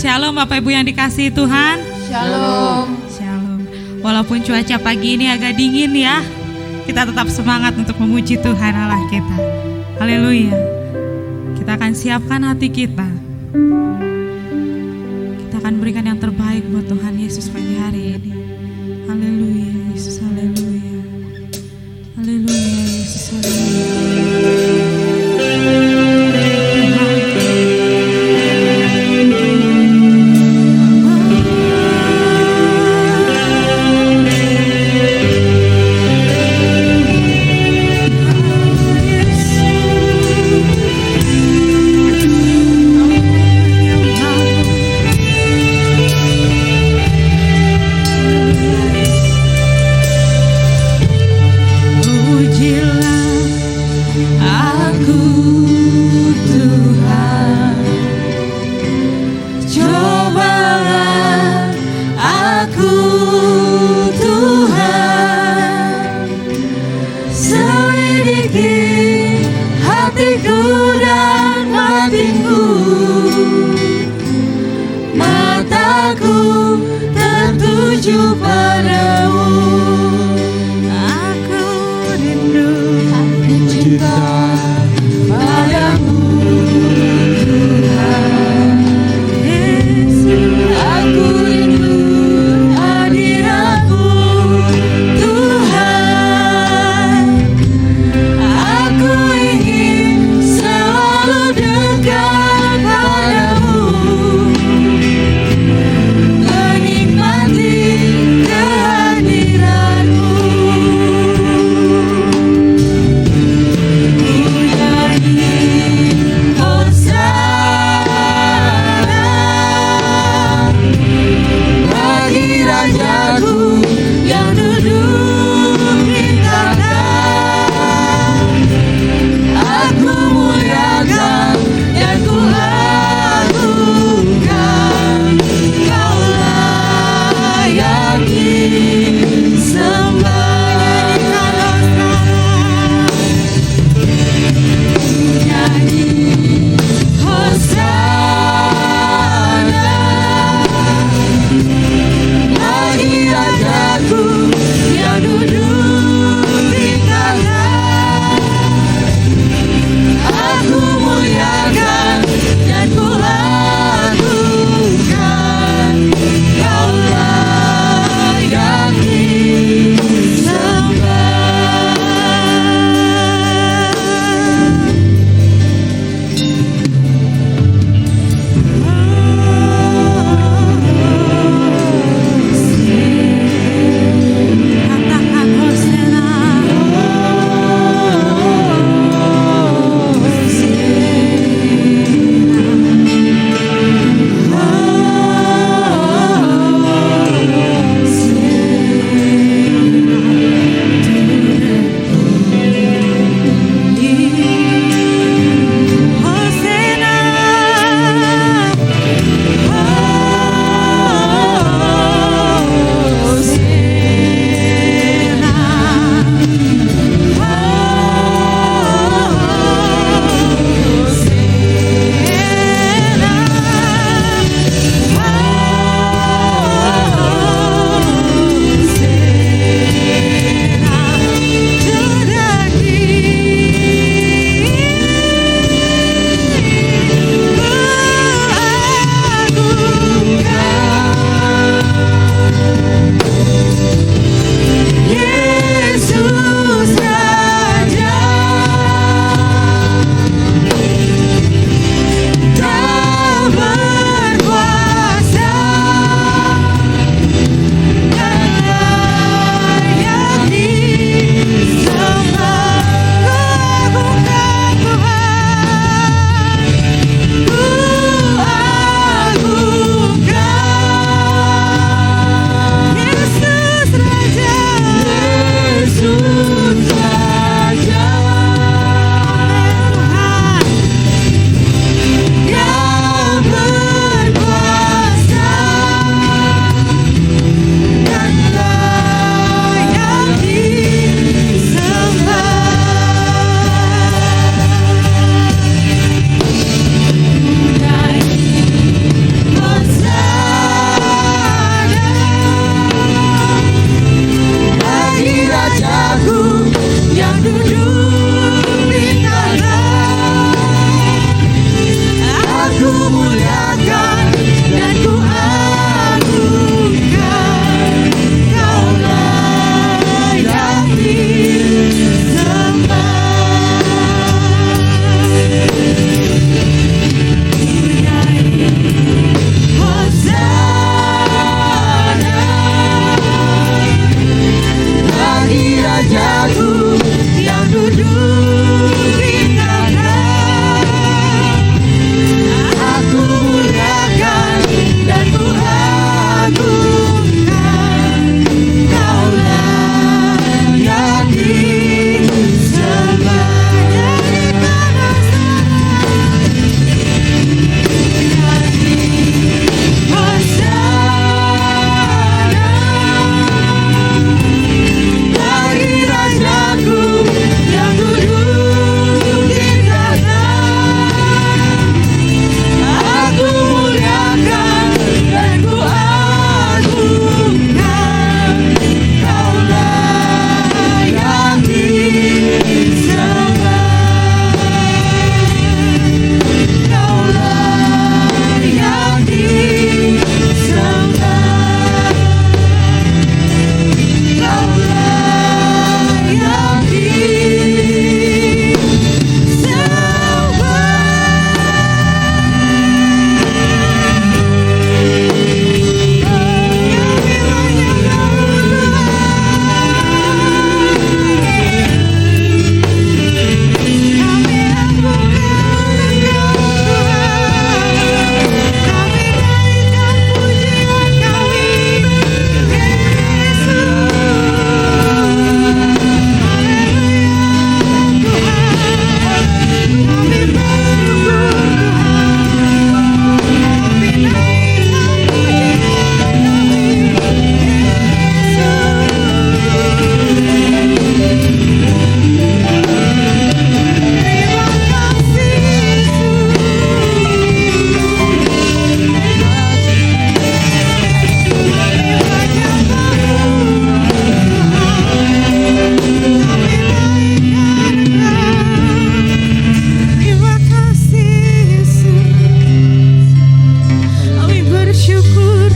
Shalom Bapak Ibu yang dikasihi Tuhan. Shalom. Shalom. Walaupun cuaca pagi ini agak dingin ya, kita tetap semangat untuk memuji Tuhan Allah kita. Haleluya. Kita akan siapkan hati kita. Kita akan berikan yang terbaik buat Tuhan Yesus pagi hari ini. Haleluya Yesus, haleluya. Haleluya Yesus, haleluya.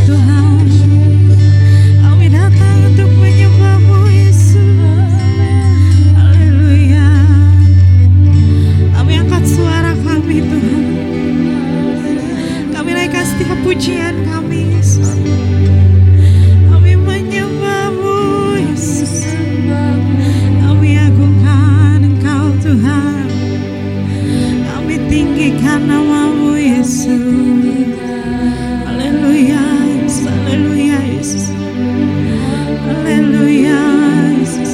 Tuhan. Kami datang untuk menyembah-Mu Yesus. Haleluya. Kami angkat suara kami Tuhan. Kami naikkan setiap pujian kami Yesus. Kami menyembah-Mu Yesus. Kami agungkan Engkau Tuhan. Kami tinggikan nama-Mu Yesus. Haleluya Yesus. Haleluya Yesus. Haleluya Yesus.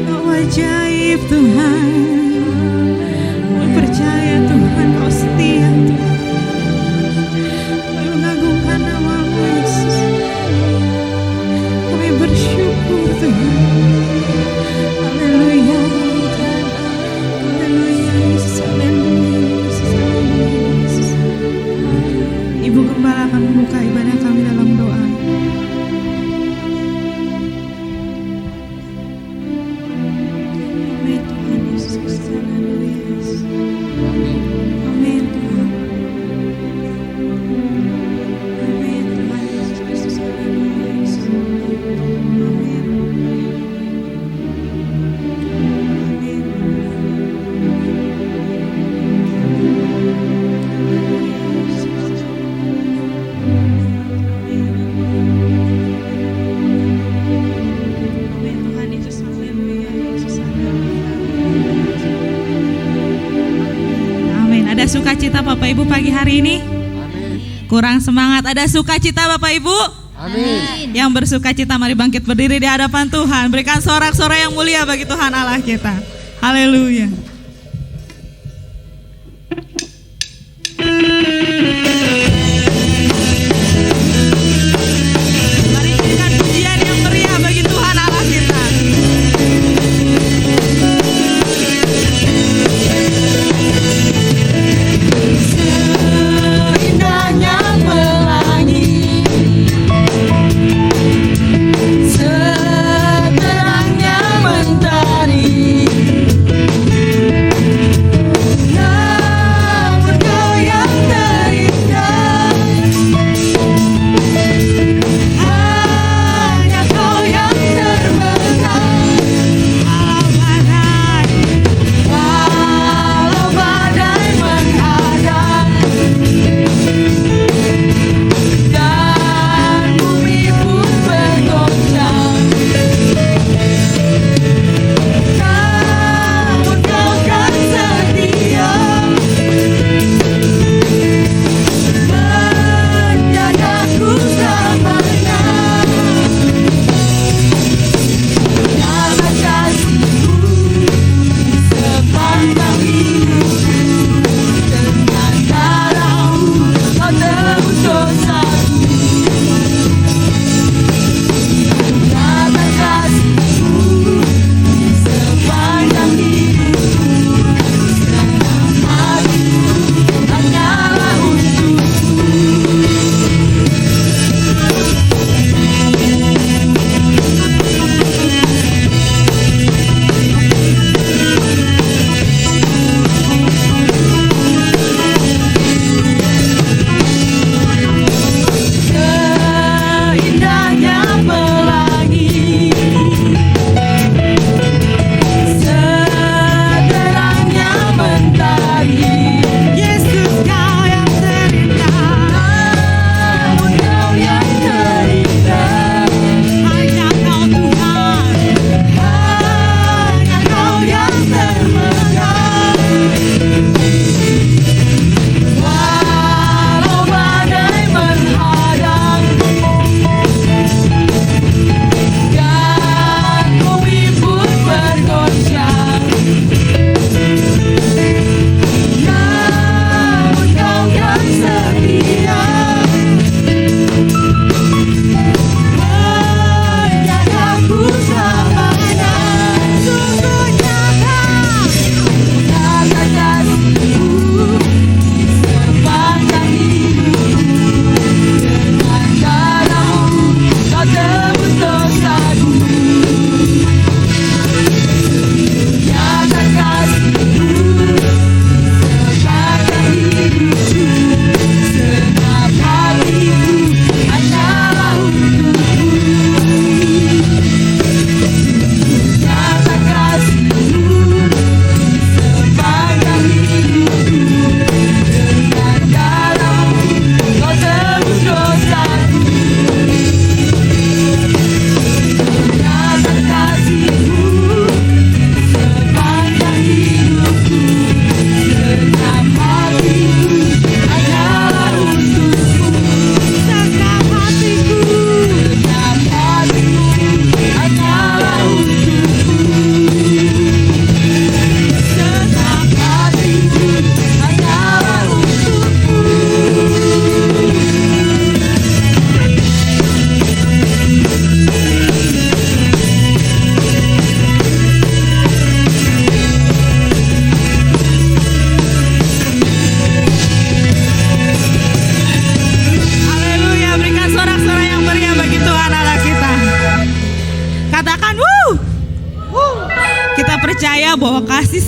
Kau ajaib Tuhan. Kami percaya Tuhan Kau setia Tuhan. Kami mengagungkan nama-Mu Yesus. Kami bersyukur Tuhan. Haleluya. Haleluya Yesus. Haleluya Yesus. Haleluya Yesus. Ibu Gembala akan membuka ibadah kami dalam doa. Amin Tuhan Yesus. Haleluya Yesus. Amin Tuhan. Amin Tuhan Yesus. Haleluya Yesus. Amin. Amin Tuhan Yesus. Haleluya Yesus. Haleluya. Amin. Ada sukacita Bapak Ibu pagi hari ini? Kurang semangat. Ada sukacita Bapak Ibu? Amin. Yang bersukacita mari bangkit berdiri di hadapan Tuhan. Berikan sorak-sorai yang mulia bagi Tuhan Allah kita. Haleluya. Mari berikan pujian yang meriah bagi Tuhan Allah kita. Indahnya pelangi, seterangnya mentari,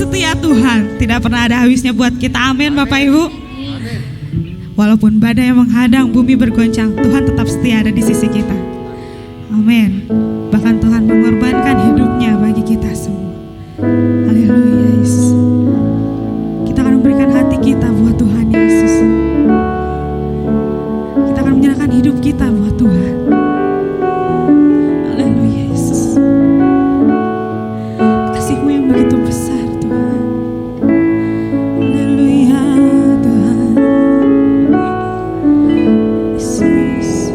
setia Tuhan, tidak pernah ada habisnya buat kita. Amin Bapak Ibu. Walaupun badai yang menghadang, bumi bergoncang, Tuhan tetap setia ada di sisi kita. Amin. Bahkan Tuhan mengorbankan hidupnya bagi kita semua. Haleluya Yesus. Kita akan memberikan hati kita buat Tuhan Yesus. Kita akan menyerahkan hidup kita buat Tuhan. Haleluya Yesus. Kasih-Mu yang begitu besar Tuhan. Haleluya Tuhan. Yesus.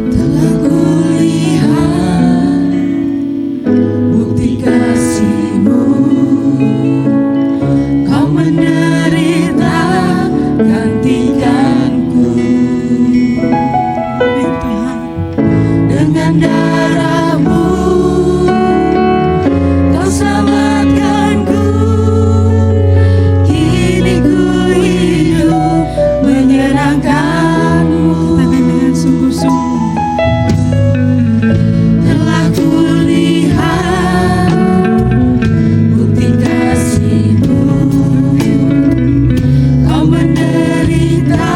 Telah kulihat bukti kasih-Mu, Kau menderita gantikanku. Amin Tuhan. Dengan darah-Mu Kau selamatkanku. Kini ku hidup menyenangkan-Mu. Katakan dengan sungguh-sungguh. Telah kulihat bukti kasih-Mu, Kau menderita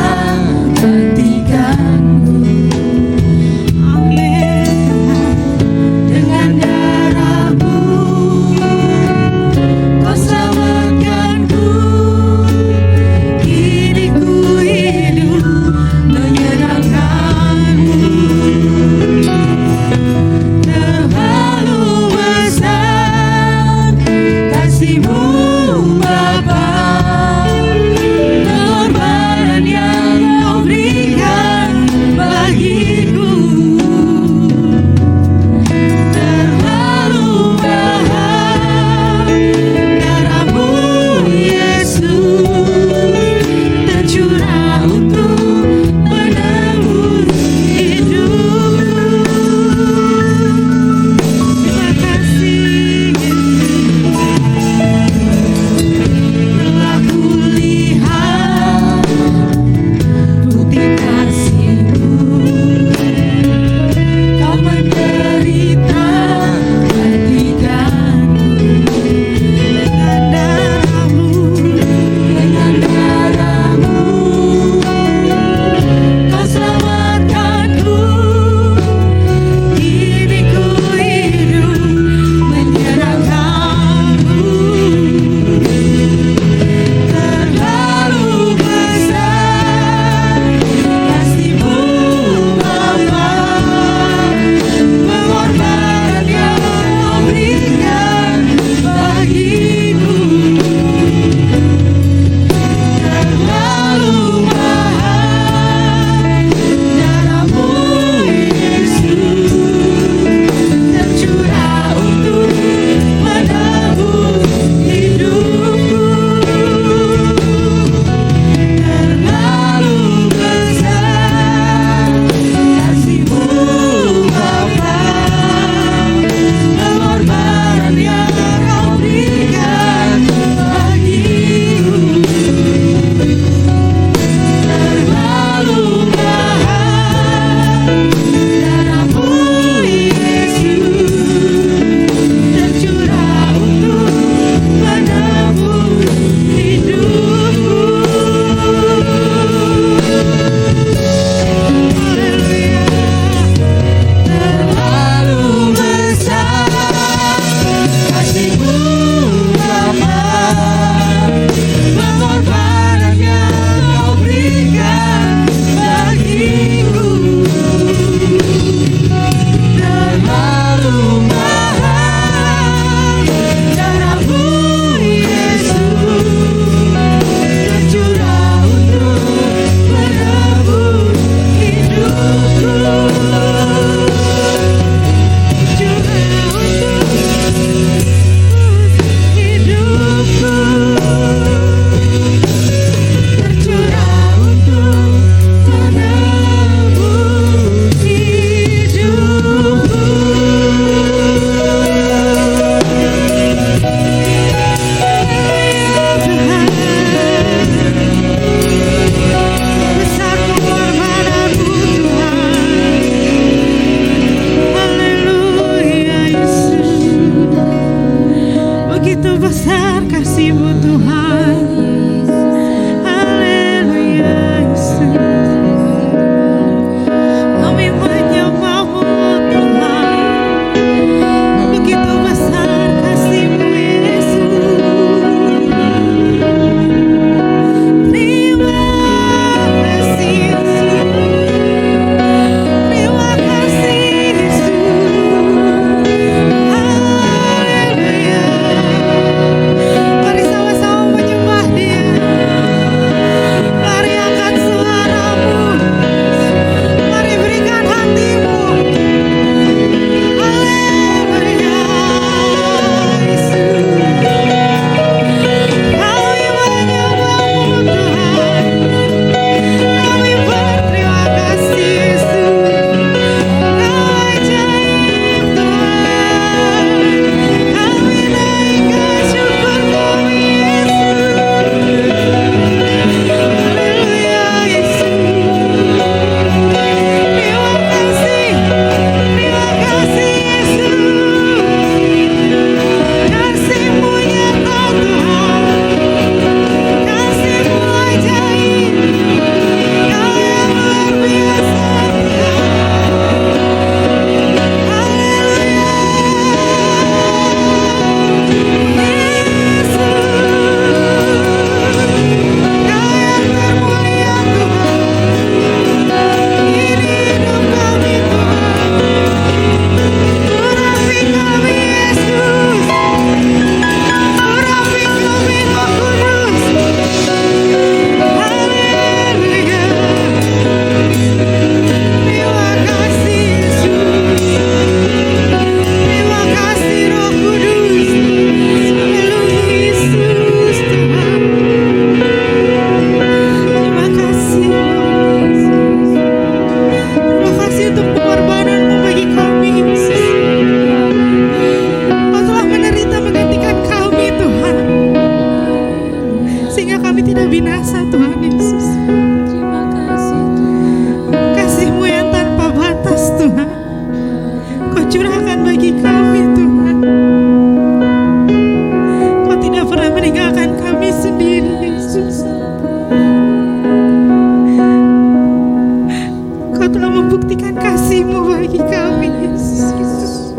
buktikan kasih-Mu bagi kami, Yesus.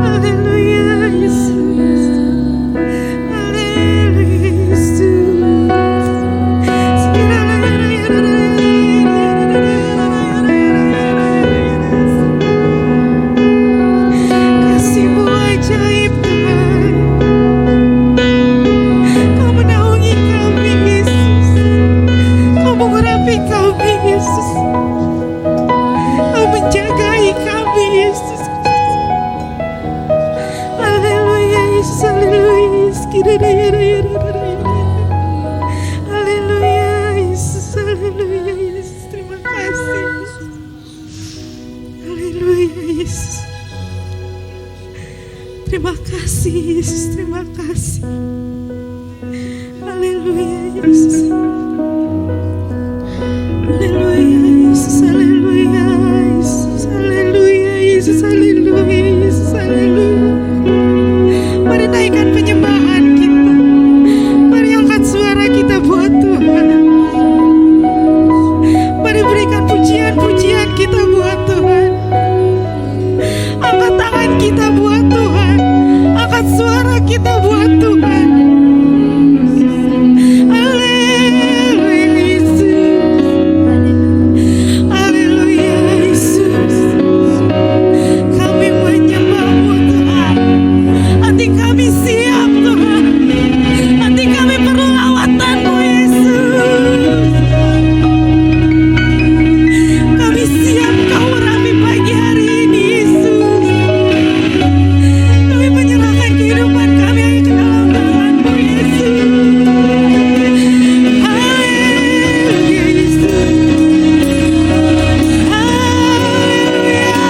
Haleluya, Yesus. Haleluya, Yesus. Kasih-Mu ajaib, Tuhan. Kau menaungi kami, Yesus. Kau mengurapi kami, Yesus. Kau menjagai kami, Yesus. Haleluya, Yesus. Haleluya, Yesus. Haleluya, Yesus. Haleluya, Yesus. Terima kasih. Haleluya, Yesus. Terima kasih, Yesus. Terima kasih. Haleluya, Yesus. Haleluya, Yesus. Haleluya, Yesus. Haleluya, Yesus. Haleluya, Yesus. Haleluya. Mari naikkan penyembahan kita. Mari angkat suara kita buat Tuhan. Mari berikan pujian-pujian kita buat Tuhan. Angkat tangan kita buat Tuhan. Angkat suara kita buat Tuhan. Haleluya, Yesus. Haleluya, Yesus. Kami menyembah-Mu, Tuhan. Hati kami siap, Tuhan. Hati kami perlu lawatan-Mu, Yesus. Kami siap Kau urapi pagi hari ini, Yesus. Kami menyerahkan kehidupan kami ke dalam tangan-Mu, Yesus. Haleluya, Yesus. Haleluya.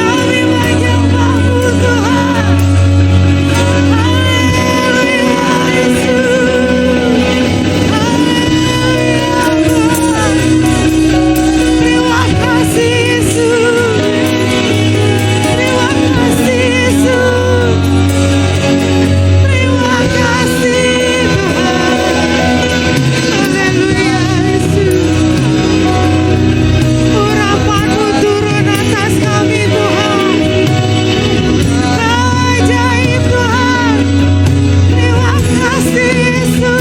Kami menyembah-Mu, Tuhan. Haleluya, Yesus. Haleluya, Tuhan. Terima kasih, Yesus. Terima kasih, Yesus. Terima kasih, Tuhan. Haleluya, Yesus. Urapan-Mu turun atas kami, Tuhan. Ajaib, Tuhan. Terima kasih, Yesus.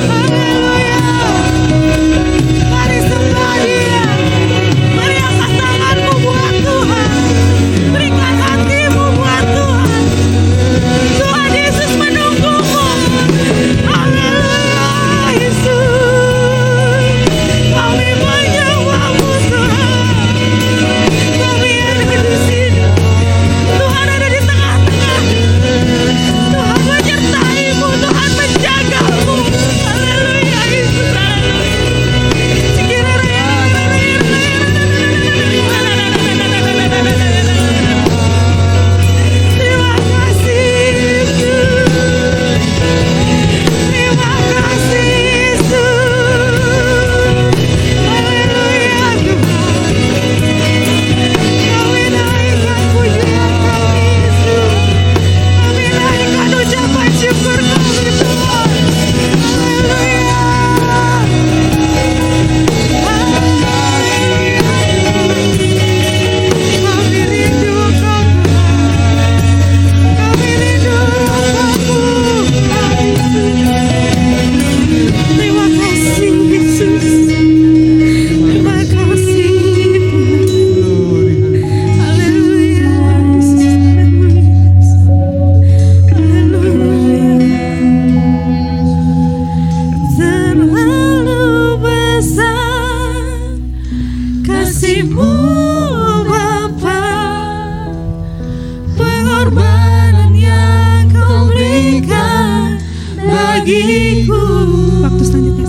Haleluya. Mari sembah Dia. Mari angkat tangan-Mu buat Tuhan. Berikan hati-Mu buat Tuhan. Tuhan Yesus menunggu-Mu. Haleluya, Yesus. Kami menyembah-Mu, Tuhan. Kami ada di sini. Tuhan ada di tengah-tengah. Tuhan menyertai-Mu. Tuhan menjaga-Mu. Haleluya, Yesus. Terima kasih, Yesus. Terima kasih, Yesus. Haleluya, Tuhan. Kami naikkan pujian kami, Yesus. Kami naikkan ucapan syukur kami, Tuhan. Haleluya. Kami rindu Kau, Tuhan. Kami rindu Bapa-Mu. Terima kasih, Yesus. Terima kasih, Tuhan. Haleluya, Yesus. Haleluya. Terlalu besar kasih-Mu, Bapa. Pengorbanan yang Kau berikan bagiku. Waktu selanjutnya.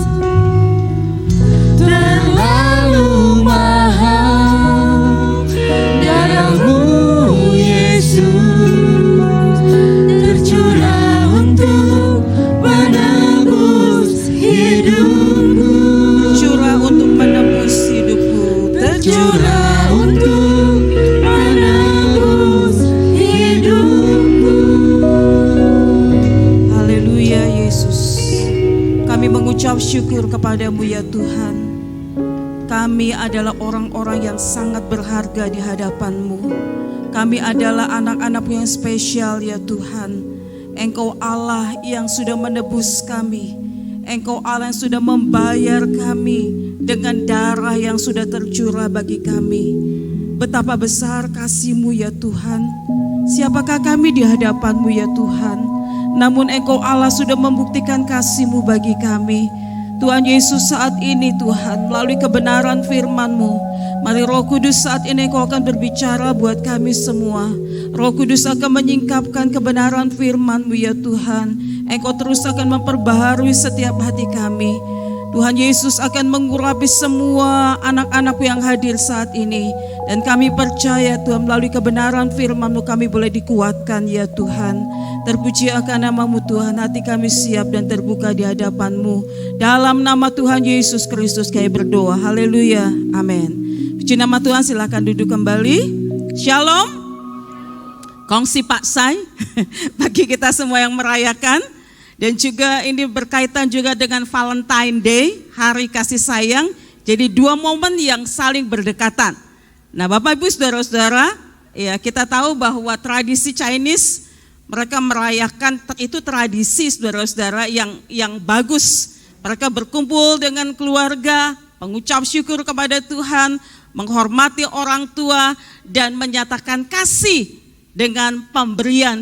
Terlalu mahal darah-Mu, Yesus, tercurah untuk menebus hidupku. Tercurah untuk menebus hidupku. Tercurah untuk menebus hidupku. Haleluya, Yesus. Kami Kami mengucap syukur kepadamu ya Tuhan. Kami adalah orang-orang yang sangat berharga di hadapan-Mu. Kami adalah anak-anak yang spesial ya Tuhan. Engkau Allah yang sudah menebus kami. Engkau Allah yang sudah membayar kami dengan darah yang sudah tercurah bagi kami. Betapa besar kasih-Mu ya Tuhan. Siapakah kami di hadapan-Mu ya Tuhan? Namun Engkau Allah sudah membuktikan kasih-Mu bagi kami. Tuhan Yesus, saat ini Tuhan, melalui kebenaran firman-Mu, mari Roh Kudus saat ini Engkau akan berbicara buat kami semua. Roh Kudus akan menyingkapkan kebenaran firman-Mu ya Tuhan. Engkau terus akan memperbaharui setiap hati kami. Tuhan Yesus akan mengurapi semua anak-anak yang hadir saat ini. Dan kami percaya Tuhan, melalui kebenaran firman-Mu kami boleh dikuatkan ya Tuhan. Terpuji akan nama-Mu Tuhan, hati kami siap dan terbuka di hadapan-Mu. Dalam nama Tuhan Yesus Kristus kami berdoa, haleluya, amin. Puji nama Tuhan, silakan duduk kembali. Shalom. Kongsi Pak Sai bagi kita semua yang merayakan. Dan juga ini berkaitan juga dengan Valentine Day, hari kasih sayang. Jadi dua momen yang saling berdekatan. Nah Bapak Ibu Saudara-saudara, ya kita tahu bahwa tradisi Chinese mereka merayakan, itu tradisi saudara-saudara yang bagus. Mereka berkumpul dengan keluarga, mengucap syukur kepada Tuhan, menghormati orang tua, dan menyatakan kasih dengan pemberian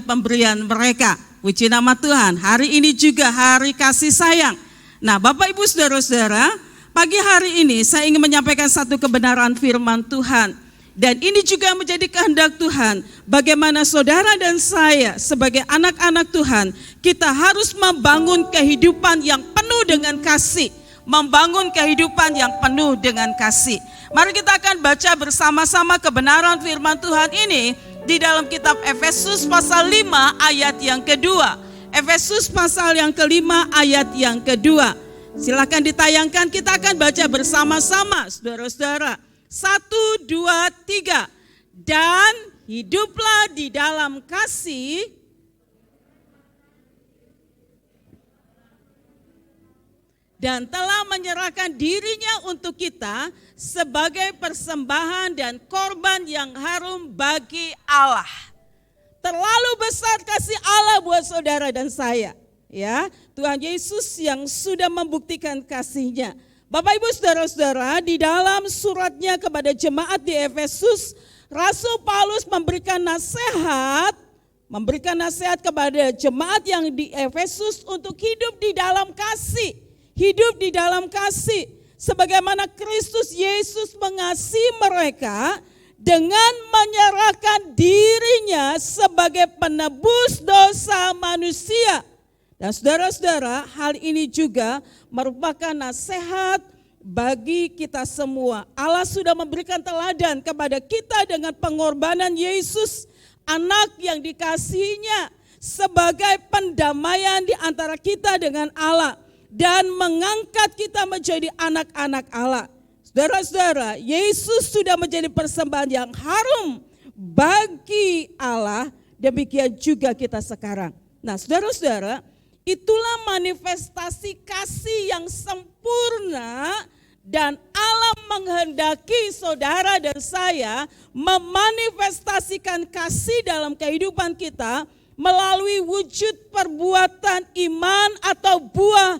mereka. Puji nama Tuhan, hari ini juga hari kasih sayang. Nah Bapak Ibu Saudara-saudara, pagi hari ini saya ingin menyampaikan satu kebenaran firman Tuhan. Dan ini juga menjadi kehendak Tuhan, bagaimana saudara dan saya sebagai anak-anak Tuhan, kita harus membangun kehidupan yang penuh dengan kasih. Membangun kehidupan yang penuh dengan kasih. Mari kita akan baca bersama-sama kebenaran firman Tuhan ini di dalam kitab Efesus pasal 5 ayat yang kedua. Efesus pasal yang kelima ayat yang kedua. Silakan ditayangkan, kita akan baca bersama-sama saudara-saudara. 1, 2, 3. Dan hiduplah di dalam kasih dan telah menyerahkan dirinya untuk kita sebagai persembahan dan korban yang harum bagi Allah. Terlalu besar kasih Allah buat saudara dan saya. Ya, Tuhan Yesus yang sudah membuktikan kasih-Nya. Bapak Ibu Saudara-saudara, di dalam suratnya kepada jemaat di Efesus, Rasul Paulus memberikan nasihat kepada jemaat yang di Efesus untuk hidup di dalam kasih. Hidup di dalam kasih. Sebagaimana Kristus Yesus mengasihi mereka dengan menyerahkan dirinya sebagai penebus dosa manusia. Dan saudara-saudara, hal ini juga merupakan nasihat bagi kita semua. Allah sudah memberikan teladan kepada kita dengan pengorbanan Yesus, anak yang dikasihinya, sebagai pendamaian di antara kita dengan Allah dan mengangkat kita menjadi anak-anak Allah. Saudara-saudara, Yesus sudah menjadi persembahan yang harum bagi Allah, demikian juga kita sekarang. Nah, saudara-saudara, itulah manifestasi kasih yang sempurna dan Allah menghendaki saudara dan saya memanifestasikan kasih dalam kehidupan kita melalui wujud perbuatan iman atau buah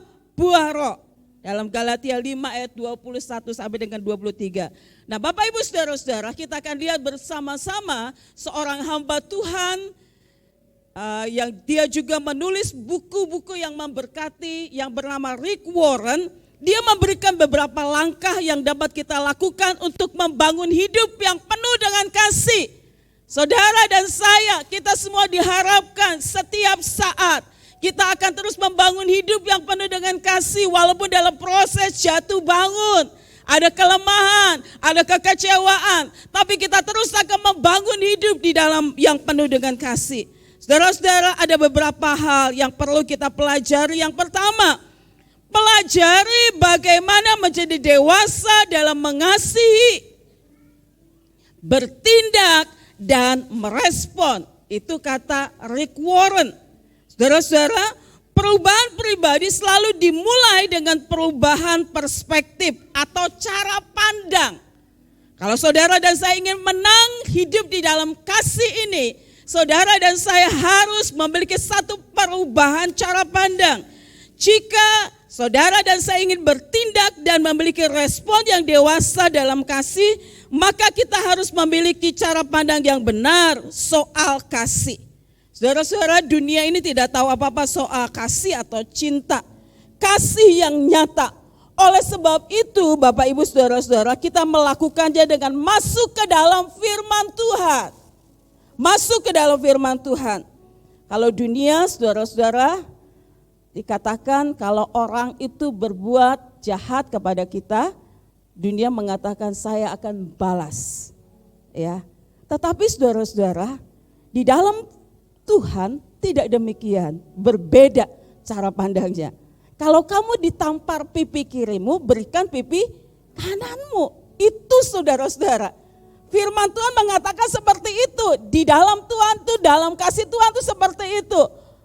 roh. Dalam Galatia 5 ayat 21 sampai dengan 23. Nah Bapak Ibu Saudara-saudara, kita akan lihat bersama-sama seorang hamba Tuhan yang dia juga menulis buku-buku yang memberkati, yang bernama Rick Warren. Dia memberikan beberapa langkah yang dapat kita lakukan untuk membangun hidup yang penuh dengan kasih. Saudara dan saya, kita semua diharapkan setiap saat kita akan terus membangun hidup yang penuh dengan kasih, walaupun dalam proses jatuh bangun, ada kelemahan, ada kekecewaan, tapi kita terus akan membangun hidup di dalam yang penuh dengan kasih. Saudara-saudara, ada beberapa hal yang perlu kita pelajari. Yang pertama, pelajari bagaimana menjadi dewasa dalam mengasihi, bertindak, dan merespon. Itu kata Rick Warren. Saudara-saudara, Perubahan pribadi selalu dimulai dengan perubahan perspektif atau cara pandang. Kalau saudara dan saya ingin menang hidup di dalam kasih ini, saudara dan saya harus memiliki satu perubahan cara pandang. Jika saudara dan saya ingin bertindak dan memiliki respon yang dewasa dalam kasih, maka kita harus memiliki cara pandang yang benar soal kasih. Saudara-saudara, dunia ini tidak tahu apa-apa soal kasih atau cinta. Kasih yang nyata. Oleh sebab itu, Bapak Ibu Saudara-saudara, kita melakukannya dengan masuk ke dalam firman Tuhan. Masuk ke dalam firman Tuhan. Kalau dunia, saudara-saudara, dikatakan kalau orang itu berbuat jahat kepada kita, dunia mengatakan saya akan balas. Ya. Tetapi saudara-saudara, di dalam Tuhan tidak demikian, berbeda cara pandangnya. Kalau kamu ditampar pipi kirimu, berikan pipi kananmu. Itu saudara-saudara. Firman Tuhan mengatakan seperti itu. Di dalam Tuhan tuh, dalam kasih Tuhan tuh seperti itu.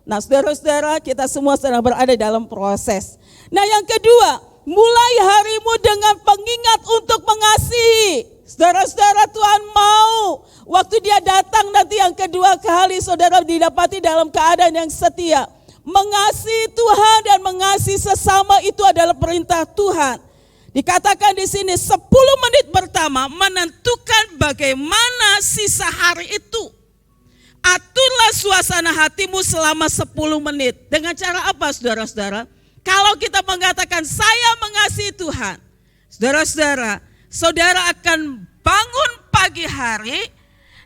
Nah saudara-saudara, kita semua sedang berada dalam proses. Nah yang kedua, mulai harimu dengan pengingat untuk mengasihi. Saudara-saudara, Tuhan mau waktu dia datang nanti yang kedua kali, saudara didapati dalam keadaan yang setia. Mengasihi Tuhan dan mengasihi sesama itu adalah perintah Tuhan. Dikatakan di sini 10 menit pertama menentukan bagaimana sisa hari itu. Aturlah suasana hatimu selama 10 menit. Dengan cara apa saudara-saudara? Kalau kita mengatakan saya mengasihi Tuhan, saudara-saudara, saudara akan bangun pagi hari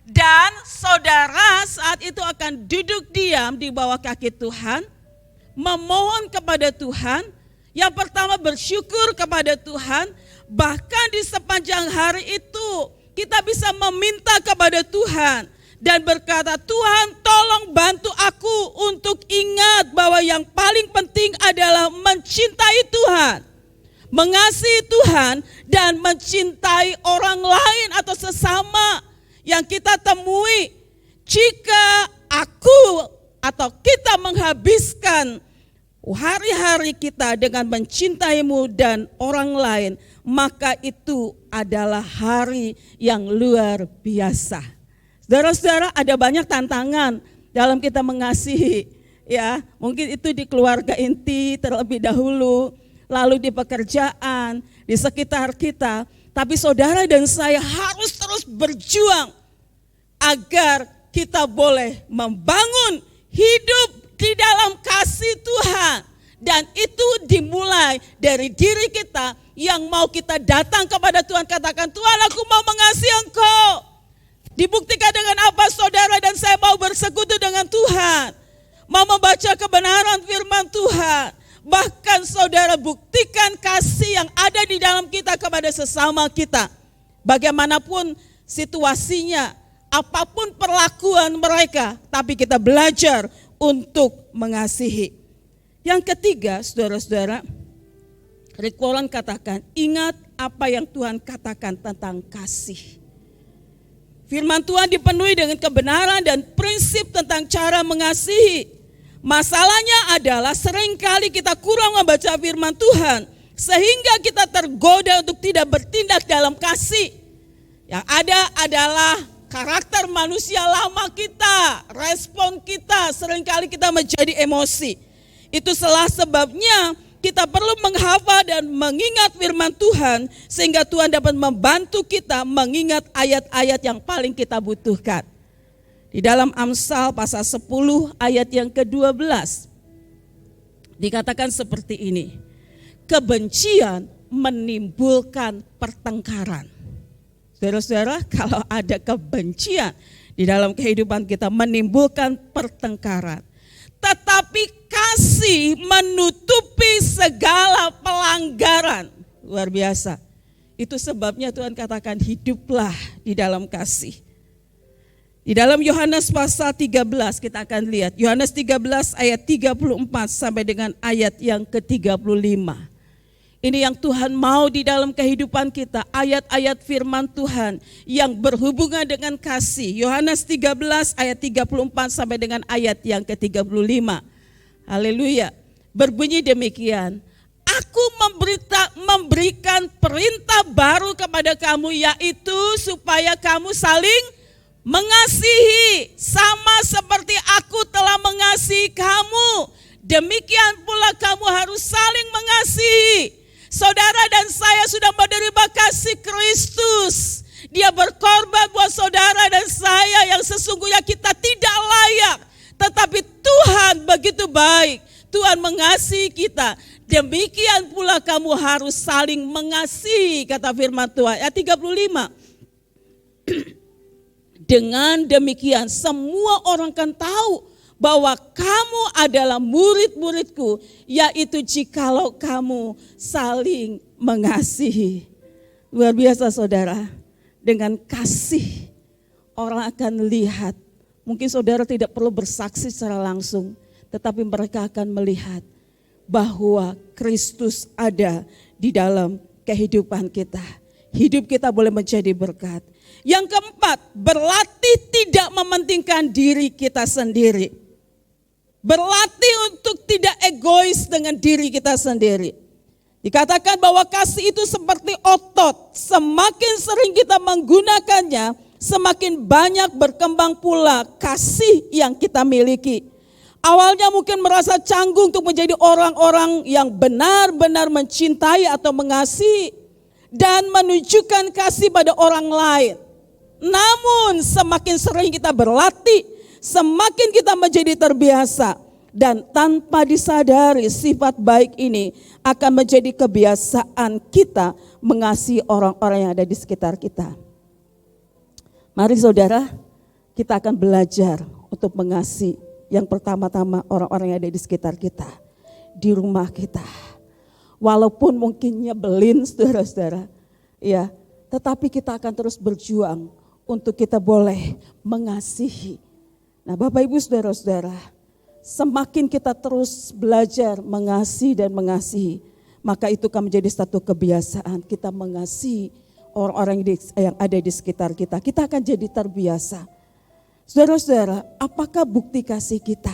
dan saudara saat itu akan duduk diam di bawah kaki Tuhan, memohon kepada Tuhan. Yang pertama bersyukur kepada Tuhan, bahkan di sepanjang hari itu kita bisa meminta kepada Tuhan dan berkata, Tuhan tolong bantu aku untuk ingat bahwa yang paling penting adalah mencintai Tuhan, mengasihi Tuhan dan mencintai orang lain atau sesama yang kita temui. Jika aku atau kita menghabiskan hari-hari kita dengan mencintaimu dan orang lain, maka itu adalah hari yang luar biasa. Saudara-saudara, ada banyak tantangan dalam kita mengasihi, ya. Mungkin itu di keluarga inti terlebih dahulu, lalu di pekerjaan, di sekitar kita. Tapi saudara dan saya harus terus berjuang agar kita boleh membangun hidup di dalam kasih Tuhan. Dan itu dimulai dari diri kita yang mau kita datang kepada Tuhan, katakan, Tuhan aku mau mengasihi Engkau. Dibuktikan dengan apa saudara dan saya mau bersekutu dengan Tuhan, mau membaca kebenaran firman Tuhan. Bahkan saudara buktikan kasih yang ada di dalam kita kepada sesama kita. Bagaimanapun situasinya, apapun perlakuan mereka, tapi kita belajar untuk mengasihi. Yang ketiga, saudara-saudara, Rick Warren katakan, ingat apa yang Tuhan katakan tentang kasih. Firman Tuhan dipenuhi dengan kebenaran dan prinsip tentang cara mengasihi. Masalahnya adalah seringkali kita kurang membaca firman Tuhan, sehingga kita tergoda untuk tidak bertindak dalam kasih. Yang ada adalah karakter manusia lama kita, respon kita, seringkali kita menjadi emosi. Itu salah sebabnya kita perlu menghafal dan mengingat firman Tuhan, sehingga Tuhan dapat membantu kita mengingat ayat-ayat yang paling kita butuhkan. Di dalam Amsal pasal 10 ayat yang ke-12, dikatakan seperti ini, kebencian menimbulkan pertengkaran. Saudara-saudara, kalau ada kebencian di dalam kehidupan kita menimbulkan pertengkaran. Tetapi kasih menutupi segala pelanggaran. Luar biasa. Itu sebabnya Tuhan katakan hiduplah di dalam kasih. Di dalam Yohanes pasal 13 kita akan lihat. Yohanes 13 ayat 34 sampai dengan ayat yang ke-35. Ini yang Tuhan mau di dalam kehidupan kita, ayat-ayat firman Tuhan yang berhubungan dengan kasih. Yohanes 13 ayat 34 sampai dengan ayat yang ke-35. Haleluya. Berbunyi demikian. Aku memberikan perintah baru kepada kamu, yaitu supaya kamu saling mengasihi sama seperti aku telah mengasihi kamu. Demikian pula kamu harus saling mengasihi. Saudara dan saya sudah menerima kasih Kristus. Dia berkorban buat saudara dan saya yang sesungguhnya kita tidak layak. Tetapi Tuhan begitu baik. Tuhan mengasihi kita. Demikian pula kamu harus saling mengasihi, kata firman Tuhan. Ayat 35. Dengan demikian semua orang akan tahu bahwa kamu adalah murid-muridku, yaitu jikalau kamu saling mengasihi. Luar biasa saudara, dengan kasih orang akan lihat. Mungkin saudara tidak perlu bersaksi secara langsung, tetapi mereka akan melihat bahwa Kristus ada di dalam kehidupan kita. Hidup kita boleh menjadi berkat. Yang keempat, berlatih tidak mementingkan diri kita sendiri. Berlatih untuk tidak egois dengan diri kita sendiri. Dikatakan bahwa kasih itu seperti otot. Semakin sering kita menggunakannya, semakin banyak berkembang pula kasih yang kita miliki. Awalnya mungkin merasa canggung untuk menjadi orang-orang yang benar-benar mencintai atau mengasihi dan menunjukkan kasih pada orang lain. Namun semakin sering kita berlatih, semakin kita menjadi terbiasa. Dan tanpa disadari sifat baik ini akan menjadi kebiasaan kita mengasihi orang-orang yang ada di sekitar kita. Mari saudara, kita akan belajar untuk mengasihi yang pertama-tama orang-orang yang ada di sekitar kita, di rumah kita. Walaupun mungkin nyebelin saudara-saudara, ya, tetapi kita akan terus berjuang untuk kita boleh mengasihi. Nah Bapak Ibu saudara-saudara, semakin kita terus belajar mengasihi dan mengasihi, maka itu akan menjadi satu kebiasaan kita mengasihi orang-orang yang ada di sekitar kita. Kita akan jadi terbiasa. Saudara-saudara, apakah bukti kasih kita?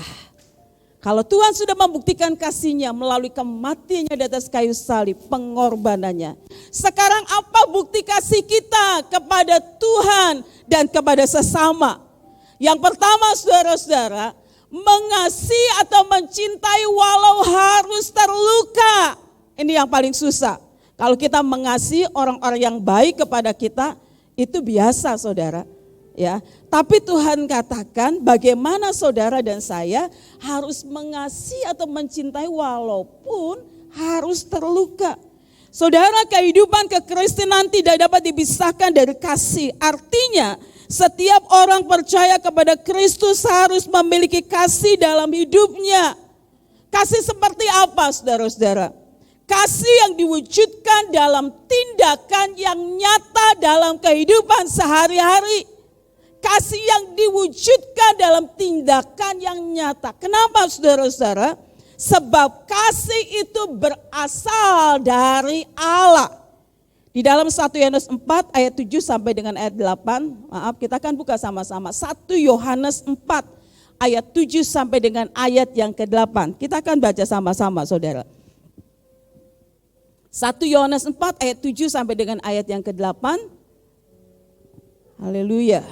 Kalau Tuhan sudah membuktikan kasih-Nya melalui kematiannya di atas kayu salib, pengorbanannya. Sekarang apa bukti kasih kita kepada Tuhan dan kepada sesama? Yang pertama saudara-saudara, mengasihi atau mencintai walau harus terluka. Ini yang paling susah. Kalau kita mengasihi orang-orang yang baik kepada kita, itu biasa saudara. Ya, tapi Tuhan katakan bagaimana saudara dan saya harus mengasihi atau mencintai walaupun harus terluka. Saudara, kehidupan kekristenan tidak dapat dipisahkan dari kasih. Artinya setiap orang percaya kepada Kristus harus memiliki kasih dalam hidupnya. Kasih seperti apa saudara-saudara? Kasih yang diwujudkan dalam tindakan yang nyata dalam kehidupan sehari-hari. Kasih yang diwujudkan dalam tindakan yang nyata. Kenapa saudara-saudara? Sebab kasih itu berasal dari Allah. Di dalam 1 Yohanes 4 ayat 7 sampai dengan ayat 8. Maaf, kita akan buka sama-sama. 1 Yohanes 4 ayat 7 sampai dengan ayat yang ke-8. Kita akan baca sama-sama saudara. 1 Yohanes 4 ayat 7 sampai dengan ayat yang ke-8. Haleluya.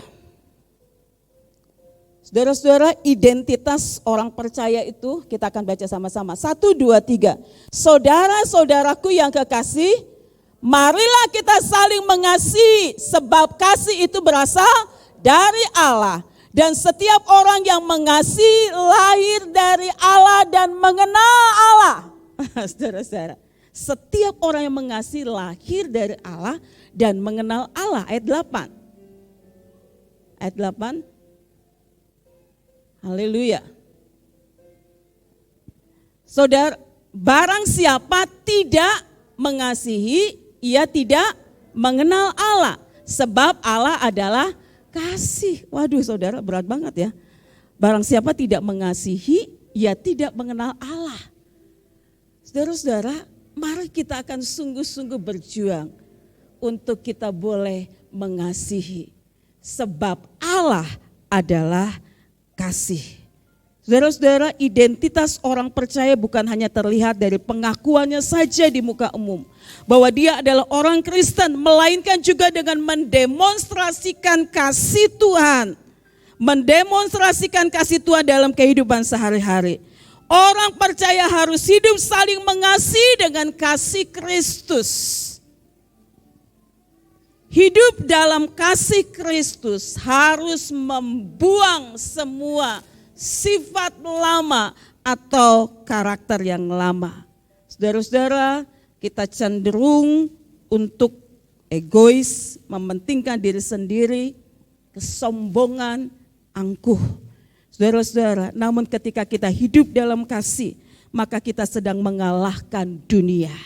Saudara-saudara, identitas orang percaya itu kita akan baca sama-sama. 1, 2, 3. Saudara-saudaraku yang kekasih, marilah kita saling mengasihi, sebab kasih itu berasal dari Allah. Dan setiap orang yang mengasihi lahir dari Allah dan mengenal Allah. Saudara-saudara, setiap orang yang mengasihi lahir dari Allah dan mengenal Allah. Ayat 8. Ayat 8. Haleluya. Saudara, barang siapa tidak mengasihi, ia tidak mengenal Allah. Sebab Allah adalah kasih. Waduh saudara, berat banget ya. Barang siapa tidak mengasihi, ia tidak mengenal Allah. Saudara-saudara, mari kita akan sungguh-sungguh berjuang untuk kita boleh mengasihi. Sebab Allah adalah kasih. Saudara-saudara, identitas orang percaya bukan hanya terlihat dari pengakuannya saja di muka umum, bahwa dia adalah orang Kristen, melainkan juga dengan mendemonstrasikan kasih Tuhan. Mendemonstrasikan kasih Tuhan dalam kehidupan sehari-hari. Orang percaya harus hidup saling mengasihi dengan kasih Kristus. Hidup dalam kasih Kristus harus membuang semua sifat lama atau karakter yang lama. Saudara-saudara, kita cenderung untuk egois, mementingkan diri sendiri, kesombongan, angkuh. Saudara-saudara, namun ketika kita hidup dalam kasih, maka kita sedang mengalahkan dunia.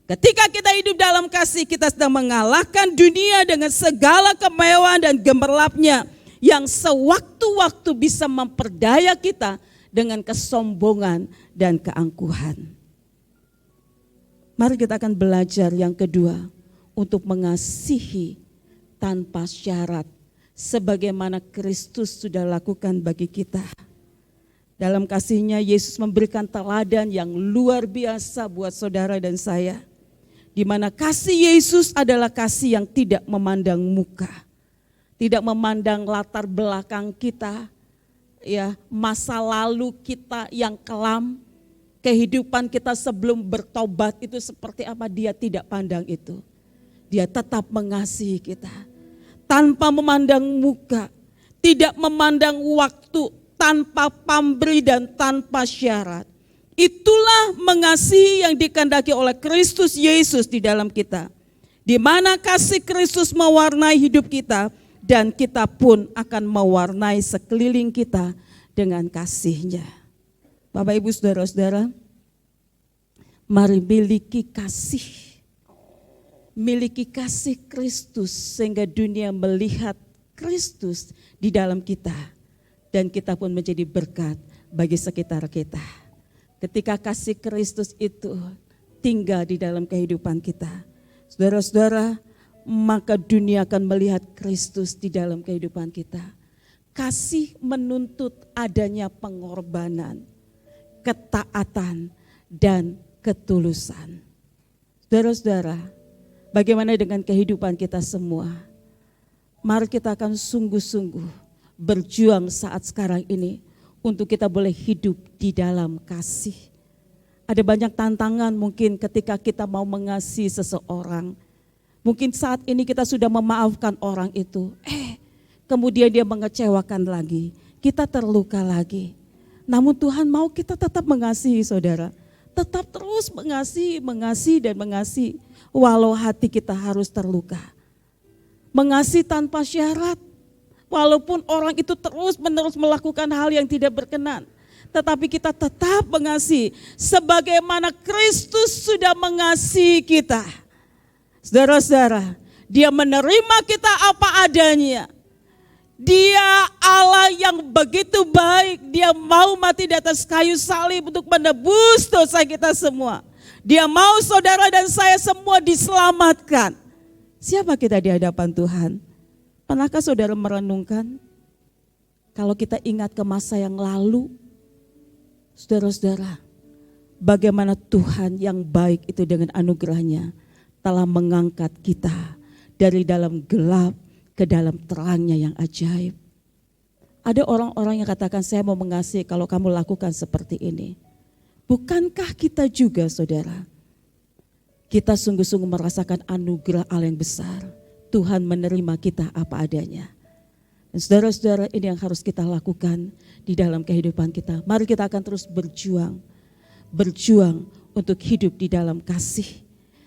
Ketika kita hidup dalam kasih, kita sedang mengalahkan dunia dengan segala kemewahan dan gemerlapnya yang sewaktu-waktu bisa memperdaya kita dengan kesombongan dan keangkuhan. Mari kita akan belajar yang kedua, untuk mengasihi tanpa syarat, sebagaimana Kristus sudah lakukan bagi kita. Dalam kasih-Nya Yesus memberikan teladan yang luar biasa buat saudara dan saya, di mana kasih Yesus adalah kasih yang tidak memandang muka, tidak memandang latar belakang kita, ya, masa lalu kita yang kelam, kehidupan kita sebelum bertobat itu seperti apa, Dia tidak pandang itu. Dia tetap mengasihi kita tanpa memandang muka, tidak memandang waktu, tanpa pamrih dan tanpa syarat. Itulah mengasihi yang dikehendaki oleh Kristus Yesus di dalam kita, di mana kasih Kristus mewarnai hidup kita, dan kita pun akan mewarnai sekeliling kita dengan kasih-Nya. Bapak Ibu saudara-saudara, mari miliki kasih Kristus sehingga dunia melihat Kristus di dalam kita, dan kita pun menjadi berkat bagi sekitar kita. Ketika kasih Kristus itu tinggal di dalam kehidupan kita, saudara-saudara, maka dunia akan melihat Kristus di dalam kehidupan kita. Kasih menuntut adanya pengorbanan, ketaatan, dan ketulusan. Saudara-saudara, bagaimana dengan kehidupan kita semua? Mari kita akan sungguh-sungguh berjuang saat sekarang ini untuk kita boleh hidup di dalam kasih. Ada banyak tantangan mungkin ketika kita mau mengasihi seseorang. Mungkin saat ini kita sudah memaafkan orang itu, kemudian dia mengecewakan lagi, kita terluka lagi. Namun Tuhan mau kita tetap mengasihi saudara, tetap terus mengasihi dan mengasihi, walau hati kita harus terluka. Mengasihi tanpa syarat, walaupun orang itu terus-menerus melakukan hal yang tidak berkenan, tetapi kita tetap mengasihi sebagaimana Kristus sudah mengasihi kita. Saudara-saudara, Dia menerima kita apa adanya. Dia Allah yang begitu baik, Dia mau mati di atas kayu salib untuk menebus dosa kita semua. Dia mau saudara dan saya semua diselamatkan. Siapa kita di hadapan Tuhan? Pernahkah saudara merenungkan? Kalau kita ingat ke masa yang lalu, saudara-saudara, bagaimana Tuhan yang baik itu dengan anugerahnya telah mengangkat kita dari dalam gelap ke dalam terangnya yang ajaib. Ada orang-orang yang katakan, saya mau mengasihi kalau kamu lakukan seperti ini. Bukankah kita juga saudara, kita sungguh-sungguh merasakan anugerah Allah yang besar. Tuhan menerima kita apa adanya. Dan saudara-saudara, ini yang harus kita lakukan di dalam kehidupan kita. Mari kita akan terus berjuang untuk hidup di dalam kasih.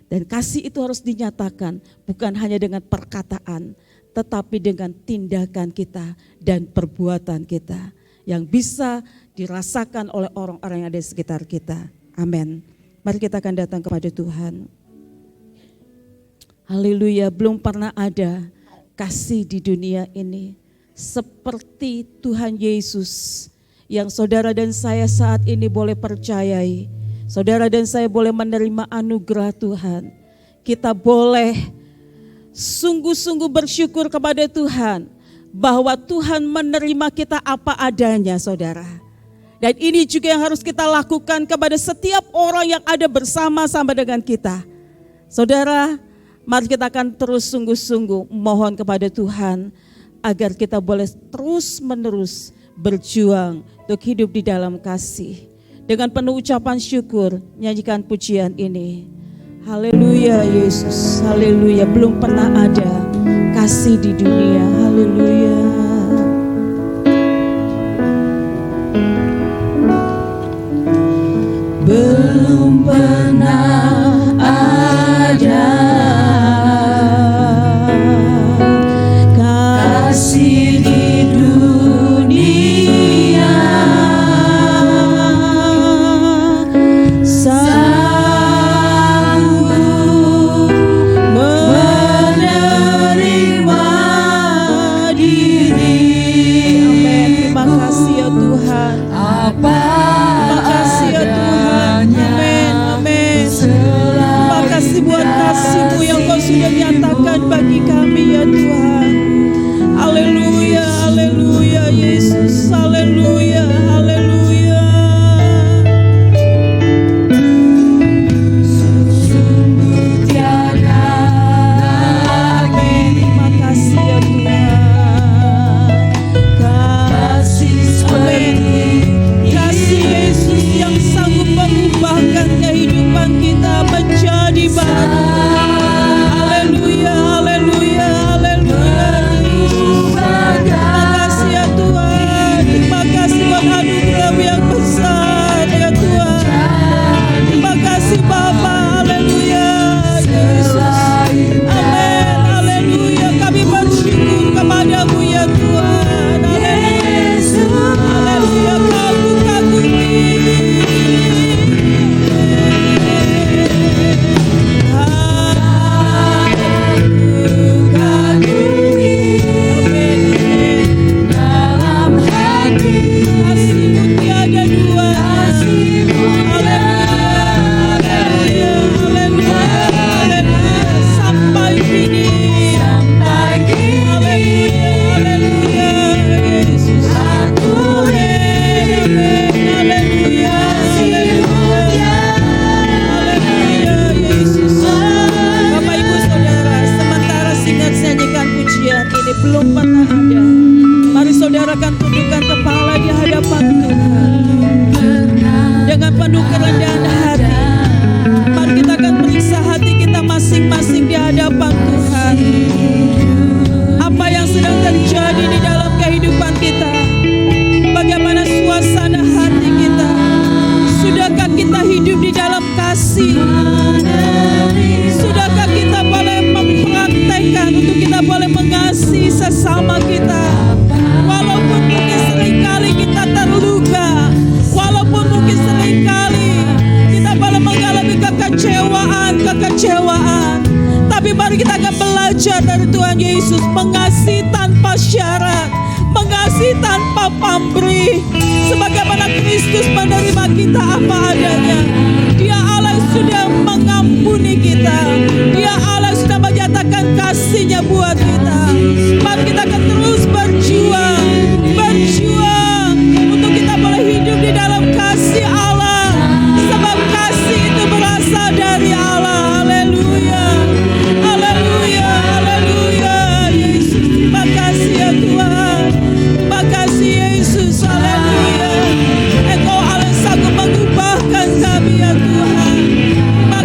Dan kasih itu harus dinyatakan bukan hanya dengan perkataan, tetapi dengan tindakan kita dan perbuatan kita yang bisa dirasakan oleh orang-orang yang ada di sekitar kita. Amin. Mari kita akan datang kepada Tuhan. Haleluya, belum pernah ada kasih di dunia ini seperti Tuhan Yesus yang saudara dan saya saat ini boleh percayai. Saudara dan saya boleh menerima anugerah Tuhan. Kita boleh sungguh-sungguh bersyukur kepada Tuhan bahwa Tuhan menerima kita apa adanya saudara. Dan ini juga yang harus kita lakukan kepada setiap orang yang ada bersama-sama dengan kita. Saudara, mari kita akan terus sungguh-sungguh mohon kepada Tuhan agar kita boleh terus-menerus berjuang untuk hidup di dalam kasih. Dengan penuh ucapan syukur, nyanyikan pujian ini. Haleluya Yesus, haleluya. Belum pernah ada kasih di dunia, haleluya. Belum pernah ada kasih di dunia sanggup menerima diri. Amin. Terima kasih ya Tuhan. Terima kasih ya Tuhan. Amin. Amin. Terima kasih buat kasih-Mu yang Kau sudah nyatakan bagi kami ya Tuhan. Haleluya, haleluya Yesus, haleluya, haleluya. Sungguh tiada lagi. Terima kasih ya Tuhan. Kasih seperti kasih Yesus yang sanggup mengubahkan kehidupan kita menjadi baru. Haleluya, haleluya, haleluya. Terima kasih ya Tuhan. Terima kasih buat anugerah-Mu yang besar ya Tuhan. Terima kasih Bapa. Haleluya Yesus. Amin. Haleluya. Kami bersyukur kepada-Mu ya Tuhan. Haleluya. Haleluya. Kau kagumi. Belum pernah ada. Mari saudara kan tundukkan kepala di hadapan Tuhan dengan penuh kerendahan hati. Mari kita akan periksa hati kita masing-masing di hadapan Tuhan. Apa yang sedang terjadi di dalam kehidupan kita? Bagaimana suasana hati kita? Sudahkah kita hidup di dalam kasih? Sudahkah kita boleh mempraktekkan untuk kita boleh mengasihi sesama kita? Walaupun mungkin seringkali kita terluka, walaupun mungkin seringkali kita boleh mengalami kekecewaan, tapi mari kita akan belajar dari Tuhan Yesus mengasihi tanpa syarat, mengasihi tanpa pamrih, sebagaimana Kristus menerima kita apa adanya. Dia Allah yang sudah mengampuni kita, Dia Allah yang sudah menyatakan kasih-Nya buat kita. Mari kita akan terus berjuang untuk kita boleh hidup di dalam kasih Allah, sebab kasih itu berasal dari Allah. Haleluya, haleluya, haleluya. Yesus, terima kasih ya Tuhan. Terima kasih Yesus, haleluya. Engkau Allah yang sanggup mengubahkan kami ya Tuhan. Terima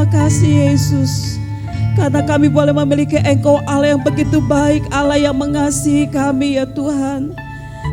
kasih Yesus, karena kami boleh memiliki Engkau Allah yang begitu baik, Allah yang mengasihi kami ya Tuhan.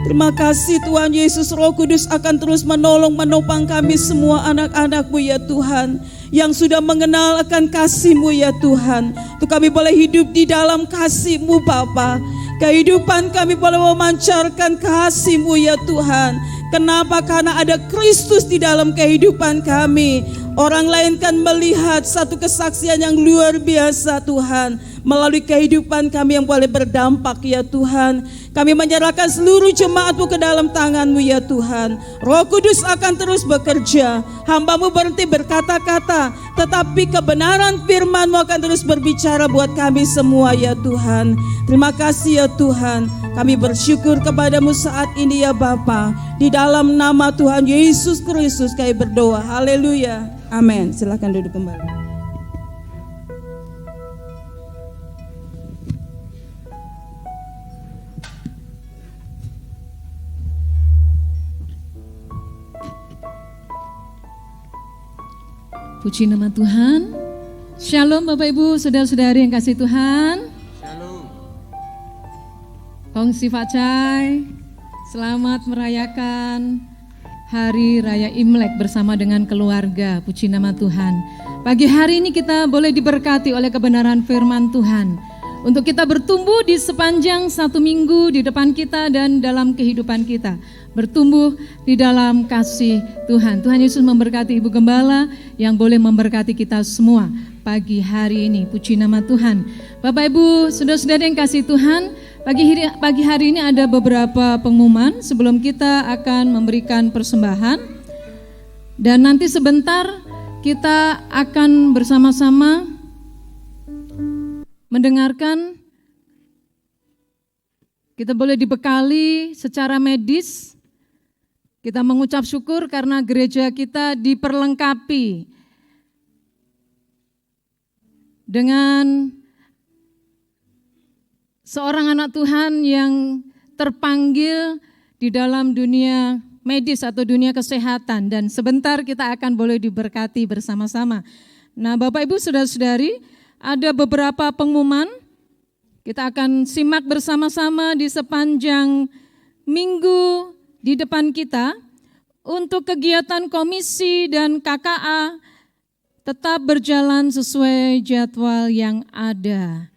Terima kasih Tuhan Yesus, Roh Kudus akan terus menolong menopang kami semua anak-anak-Mu ya Tuhan, yang sudah mengenal akan kasih-Mu ya Tuhan. Untuk kami boleh hidup di dalam kasih-Mu Bapa. Kehidupan kami boleh memancarkan kasih-Mu ya Tuhan. Kenapa? Karena ada Kristus di dalam kehidupan kami. Orang lain kan melihat satu kesaksian yang luar biasa Tuhan, melalui kehidupan kami yang boleh berdampak ya Tuhan. Kami menyerahkan seluruh jemaat-Mu ke dalam tangan-Mu ya Tuhan. Roh Kudus akan terus bekerja. Hamba-Mu berhenti berkata-kata, tetapi kebenaran firman-Mu akan terus berbicara buat kami semua ya Tuhan. Terima kasih ya Tuhan. Kami bersyukur kepada-Mu saat ini ya Bapa. Di dalam nama Tuhan Yesus Kristus kami berdoa. Haleluya. Amin. Silakan duduk kembali. Puji nama Tuhan. Shalom Bapak Ibu, saudara-saudari yang kasih Tuhan. Shalom. Kongsi Facai, selamat merayakan Hari Raya Imlek bersama dengan keluarga. Puji nama Tuhan. Pagi hari ini kita boleh diberkati oleh kebenaran firman Tuhan, untuk kita bertumbuh di sepanjang satu minggu di depan kita dan dalam kehidupan kita. Bertumbuh di dalam kasih Tuhan. Tuhan Yesus memberkati Ibu Gembala yang boleh memberkati kita semua pagi hari ini. Puji nama Tuhan. Bapak Ibu, saudara-saudara yang kasih Tuhan, pagi hari ini ada beberapa pengumuman sebelum kita akan memberikan persembahan. Dan nanti sebentar kita akan bersama-sama mendengarkan, kita boleh dibekali secara medis. Kita mengucap syukur karena gereja kita diperlengkapi dengan seorang anak Tuhan yang terpanggil di dalam dunia medis atau dunia kesehatan, dan sebentar kita akan boleh diberkati bersama-sama. Nah, Bapak Ibu saudara-saudari, ada beberapa pengumuman. Kita akan simak bersama-sama di sepanjang minggu di depan kita. Untuk kegiatan komisi dan KKA tetap berjalan sesuai jadwal yang ada.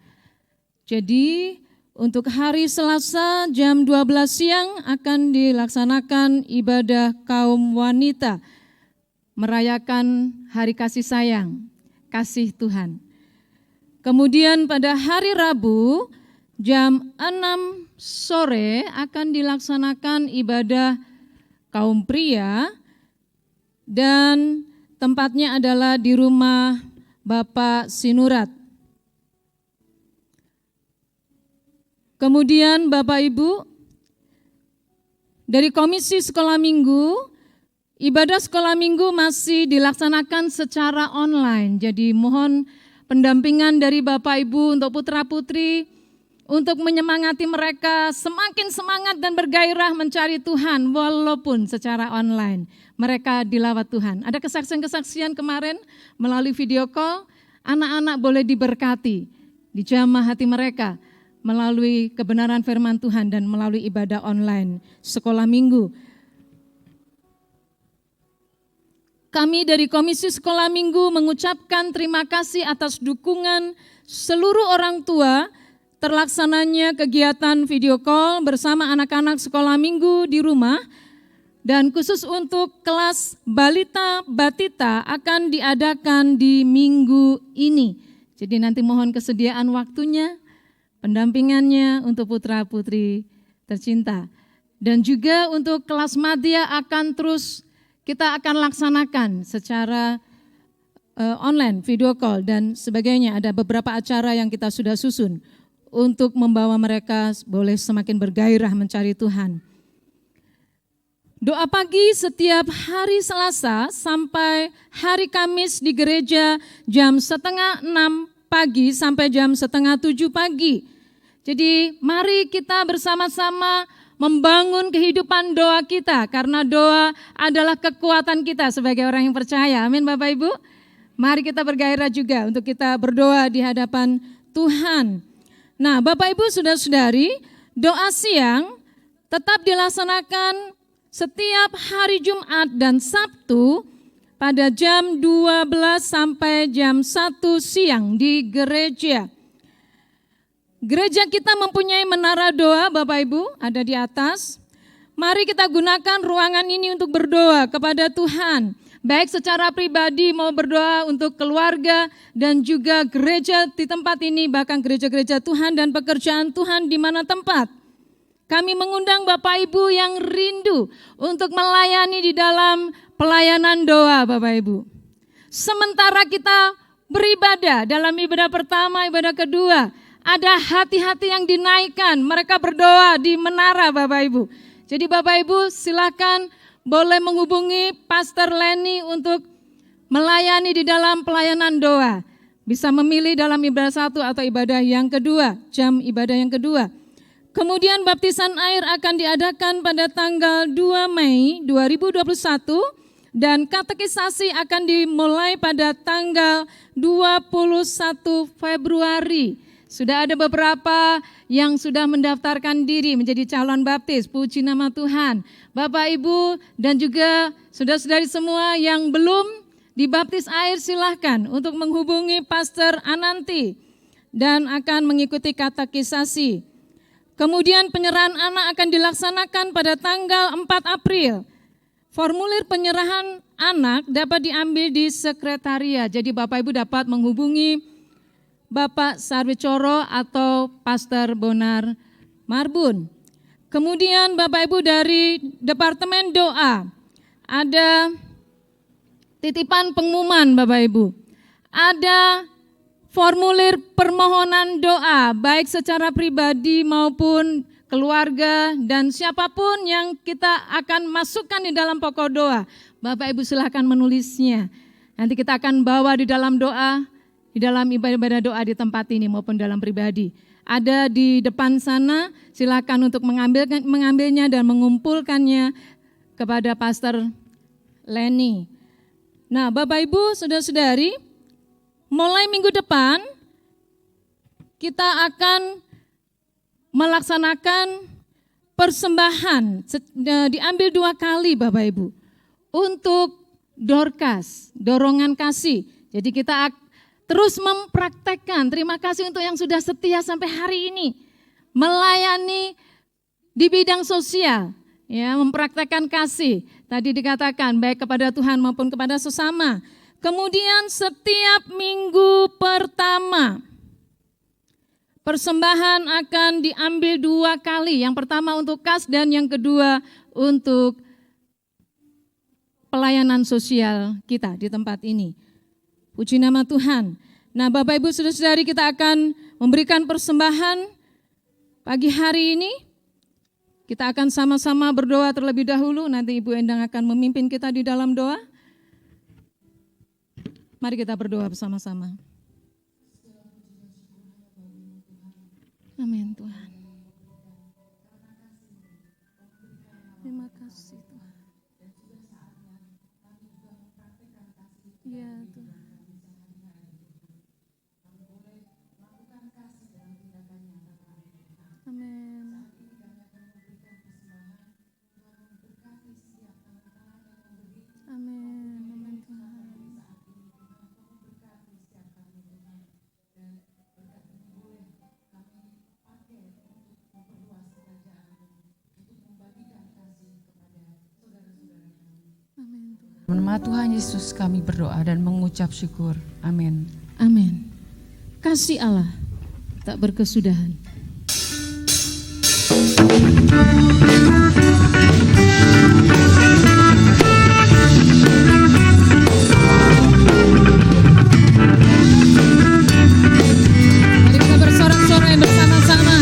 Jadi untuk hari Selasa jam 12 siang akan dilaksanakan ibadah kaum wanita, merayakan hari kasih sayang, kasih Tuhan. Kemudian pada hari Rabu jam 6 sore akan dilaksanakan ibadah kaum pria, dan tempatnya adalah di rumah Bapak Sinurat. Kemudian Bapak Ibu, dari Komisi Sekolah Minggu, ibadah sekolah minggu masih dilaksanakan secara online. Jadi mohon pendampingan dari Bapak Ibu untuk putra-putri, untuk menyemangati mereka semakin semangat dan bergairah mencari Tuhan walaupun secara online. Mereka dilawat Tuhan. Ada kesaksian-kesaksian kemarin melalui video call, anak-anak boleh diberkati, dijamah hati mereka melalui kebenaran firman Tuhan dan melalui ibadah online sekolah minggu. Kami dari Komisi Sekolah Minggu mengucapkan terima kasih atas dukungan seluruh orang tua terlaksananya kegiatan video call bersama anak-anak sekolah minggu di rumah, dan khusus untuk kelas balita batita akan diadakan di minggu ini. Jadi nanti mohon kesediaan waktunya, pendampingannya untuk putra-putri tercinta. Dan juga untuk kelas madya akan terus kita akan laksanakan secara online, video call dan sebagainya. Ada beberapa acara yang kita sudah susun untuk membawa mereka boleh semakin bergairah mencari Tuhan. Doa pagi setiap hari Selasa sampai hari Kamis di gereja jam 5:30 pagi sampai jam 6:30 pagi. Jadi mari kita bersama-sama membangun kehidupan doa kita, karena doa adalah kekuatan kita sebagai orang yang percaya. Amin Bapak Ibu. Mari kita bergairah juga untuk kita berdoa di hadapan Tuhan. Nah, Bapak Ibu saudara-saudari, doa siang tetap dilaksanakan setiap hari Jumat dan Sabtu pada jam 12 sampai jam 1 siang di gereja. Gereja kita mempunyai menara doa, Bapak Ibu, ada di atas. Mari kita gunakan ruangan ini untuk berdoa kepada Tuhan. Baik secara pribadi mau berdoa untuk keluarga dan juga gereja di tempat ini, bahkan gereja-gereja Tuhan dan pekerjaan Tuhan di mana tempat. Kami mengundang Bapak Ibu yang rindu untuk melayani di dalam pelayanan doa, Bapak Ibu. Sementara kita beribadah dalam ibadah pertama, ibadah kedua, ada hati-hati yang dinaikkan, mereka berdoa di menara, Bapak Ibu. Jadi Bapak Ibu silakan boleh menghubungi Pastor Lenny untuk melayani di dalam pelayanan doa. Bisa memilih dalam ibadah satu atau ibadah yang kedua, jam ibadah yang kedua. Kemudian baptisan air akan diadakan pada tanggal 2 Mei 2021 dan katekisasi akan dimulai pada tanggal 21 Februari. Sudah ada beberapa yang sudah mendaftarkan diri menjadi calon baptis, puji nama Tuhan. Bapak, Ibu, dan juga saudara-saudari semua yang belum dibaptis air silahkan untuk menghubungi Pastor Ananti dan akan mengikuti katekisasi. Kemudian penyerahan anak akan dilaksanakan pada tanggal 4 April. Formulir penyerahan anak dapat diambil di sekretariat, jadi Bapak Ibu dapat menghubungi Bapak Sarwicoro atau Pastor Bonar Marbun. Kemudian Bapak Ibu dari Departemen Doa, ada titipan pengumuman Bapak Ibu. Ada formulir permohonan doa, baik secara pribadi maupun keluarga dan siapapun yang kita akan masukkan di dalam pokok doa. Bapak Ibu silahkan menulisnya. Nanti kita akan bawa di dalam doa, di dalam ibadah doa di tempat ini maupun dalam pribadi. Ada di depan sana, silakan untuk mengambilnya dan mengumpulkannya kepada Pastor Lenny. Nah, Bapak Ibu, saudara-saudari, mulai minggu depan kita akan melaksanakan persembahan, diambil 2 kali Bapak Ibu, untuk Dorcas, dorongan kasih. Jadi kita terus mempraktekkan, terima kasih untuk yang sudah setia sampai hari ini, melayani di bidang sosial, ya, mempraktekkan kasih. Tadi dikatakan baik kepada Tuhan maupun kepada sesama. Kemudian setiap minggu pertama, persembahan akan diambil 2 kali. Yang pertama untuk kas dan yang kedua untuk pelayanan sosial kita di tempat ini. Puji nama Tuhan. Nah, Bapak Ibu saudara-saudari, kita akan memberikan persembahan pagi hari ini. Kita akan sama-sama berdoa terlebih dahulu, nanti Ibu Endang akan memimpin kita di dalam doa. Mari kita berdoa bersama-sama. Amin Tuhan. Terima kasih Tuhan. Ya Tuhan. Amin. Amin. Amin Tuhan. Nama Tuhan Yesus kami berdoa dan mengucap syukur. Amin. Amin. Kasih Allah tak berkesudahan. Mari kita bersorak-sorai bersama-sama.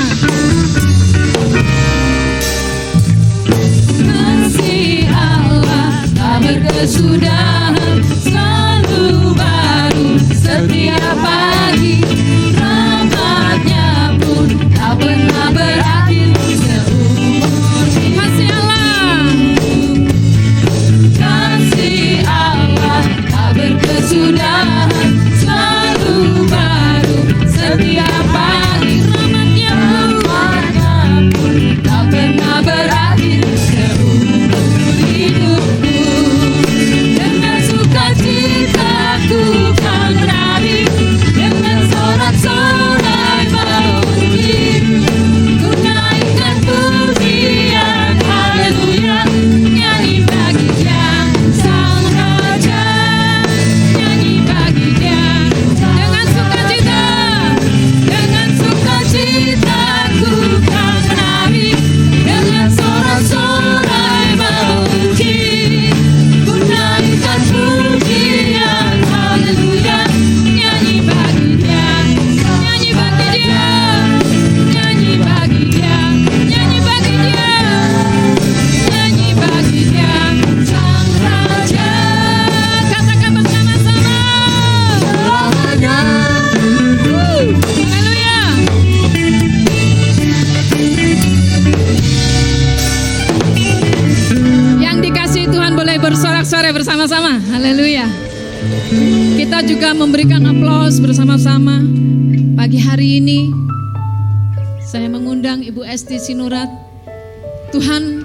Kasih Allah tak berkesudahan, selalu baru setiap pagi. Rahmat-Nya pun tak pernah berakhir seumur hidup. Kasih Allah, kasih Allah tak berkesudahan. sorak-sorai bersama-sama. Haleluya. Kita juga memberikan aplaus bersama-sama. Pagi hari ini saya mengundang Ibu Esti Sinurat. Tuhan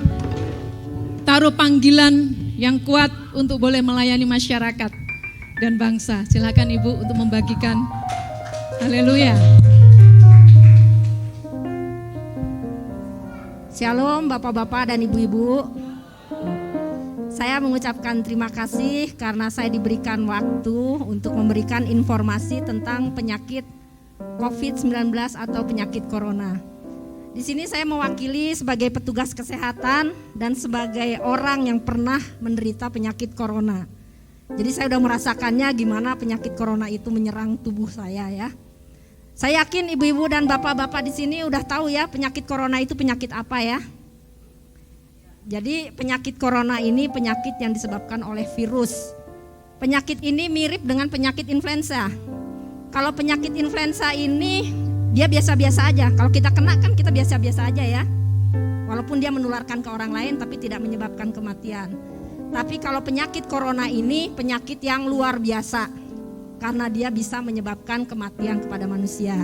taruh panggilan yang kuat untuk boleh melayani masyarakat dan bangsa. Silakan Ibu untuk membagikan. Haleluya. Shalom Bapak-bapak dan Ibu-ibu. Saya mengucapkan terima kasih karena saya diberikan waktu untuk memberikan informasi tentang penyakit COVID-19 atau penyakit corona. Di sini saya mewakili sebagai petugas kesehatan dan sebagai orang yang pernah menderita penyakit corona. Jadi saya sudah merasakannya gimana penyakit corona itu menyerang tubuh saya ya. Saya yakin ibu-ibu dan bapak-bapak di sini udah tahu ya penyakit corona itu penyakit apa ya. Jadi penyakit corona ini penyakit yang disebabkan oleh virus. Penyakit ini mirip dengan penyakit influenza. Kalau penyakit influenza ini dia biasa-biasa aja. Kalau kita kena kan kita biasa-biasa aja ya. Walaupun dia menularkan ke orang lain tapi tidak menyebabkan kematian. Tapi kalau penyakit corona ini penyakit yang luar biasa. Karena dia bisa menyebabkan kematian kepada manusia.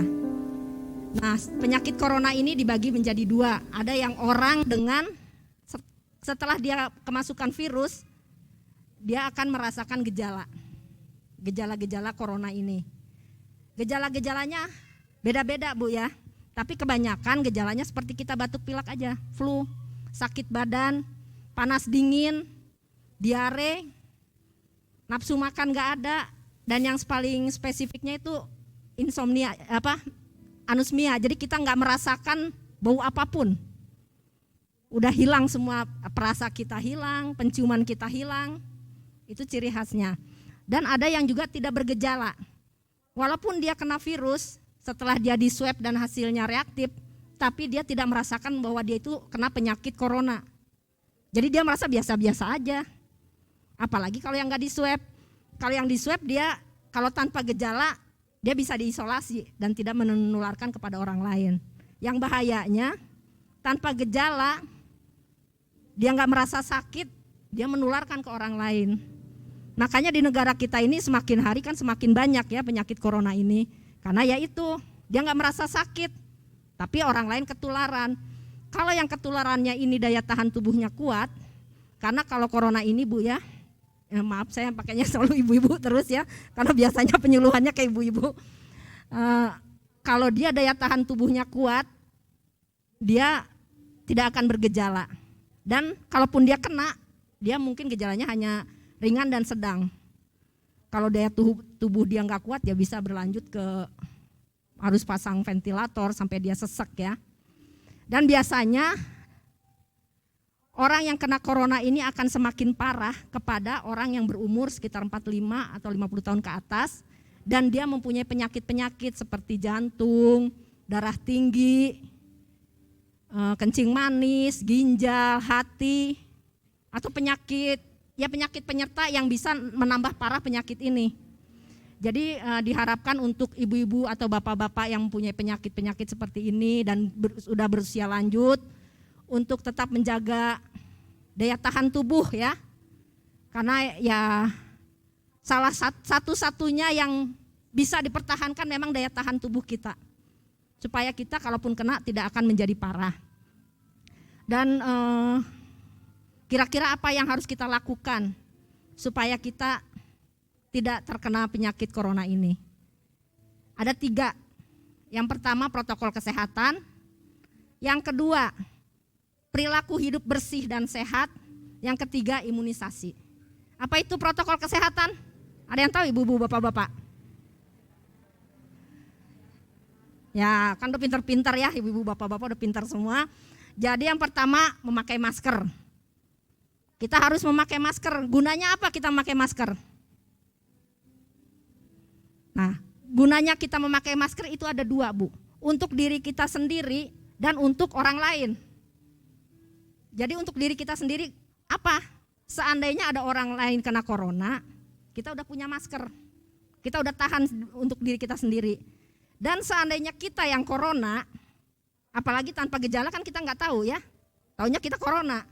Nah, penyakit corona ini dibagi menjadi dua. Ada yang orang dengan setelah dia kemasukan virus, dia akan merasakan gejala-gejala corona ini. Gejala-gejalanya beda-beda Bu ya. Tapi kebanyakan gejalanya seperti kita batuk pilek aja, flu, sakit badan, panas dingin, diare, nafsu makan gak ada. Dan yang paling spesifiknya itu insomnia, anosmia. Jadi kita nggak merasakan bau apapun. Udah hilang semua, perasa kita hilang, penciuman kita hilang. Itu ciri khasnya. Dan ada yang juga tidak bergejala. Walaupun dia kena virus, setelah dia di swab dan hasilnya reaktif, tapi dia tidak merasakan bahwa dia itu kena penyakit corona. Jadi dia merasa biasa-biasa aja. Apalagi kalau yang nggak di swab. Kalau yang di swab dia kalau tanpa gejala dia bisa diisolasi dan tidak menularkan kepada orang lain. Yang bahayanya tanpa gejala dia nggak merasa sakit, dia menularkan ke orang lain. Makanya di negara kita ini semakin hari kan semakin banyak ya penyakit corona ini. Karena ya itu dia nggak merasa sakit, tapi orang lain ketularan. Kalau yang ketularannya ini daya tahan tubuhnya kuat, karena kalau corona ini Bu ya, maaf saya pakainya selalu ibu-ibu terus ya, karena biasanya penyuluhannya ke ibu-ibu. Kalau dia daya tahan tubuhnya kuat, dia tidak akan bergejala. Dan kalaupun dia kena, dia mungkin gejalanya hanya ringan dan sedang. Kalau daya tubuh dia nggak kuat, ya bisa berlanjut ke harus pasang ventilator sampai dia sesek ya. Dan biasanya orang yang kena corona ini akan semakin parah kepada orang yang berumur sekitar 45 atau 50 tahun ke atas dan dia mempunyai penyakit-penyakit seperti jantung, darah tinggi, kencing manis, ginjal, hati, atau penyakit penyerta yang bisa menambah parah penyakit ini. Jadi diharapkan untuk ibu-ibu atau bapak-bapak yang mempunyai penyakit-penyakit seperti ini dan sudah berusia lanjut untuk tetap menjaga daya tahan tubuh ya. Karena ya salah satu-satunya yang bisa dipertahankan memang daya tahan tubuh kita. Supaya kita kalaupun kena tidak akan menjadi parah. Dan kira-kira apa yang harus kita lakukan supaya kita tidak terkena penyakit corona ini? Ada 3. Yang pertama protokol kesehatan. Yang kedua perilaku hidup bersih dan sehat. Yang ketiga imunisasi. Apa itu protokol kesehatan? Ada yang tahu ibu-ibu, bapak-bapak? Ya kan udah pintar-pintar ya, ibu-ibu, bapak-bapak udah pintar semua. Jadi yang pertama memakai masker. Kita harus memakai masker. Gunanya apa kita memakai masker? Nah, gunanya kita memakai masker itu ada 2 Bu. Untuk diri kita sendiri dan untuk orang lain. Jadi untuk diri kita sendiri apa? Seandainya ada orang lain kena corona, kita udah punya masker. Kita udah tahan untuk diri kita sendiri. Dan seandainya kita yang corona, apalagi tanpa gejala kan kita nggak tahu ya. Taunya kita corona.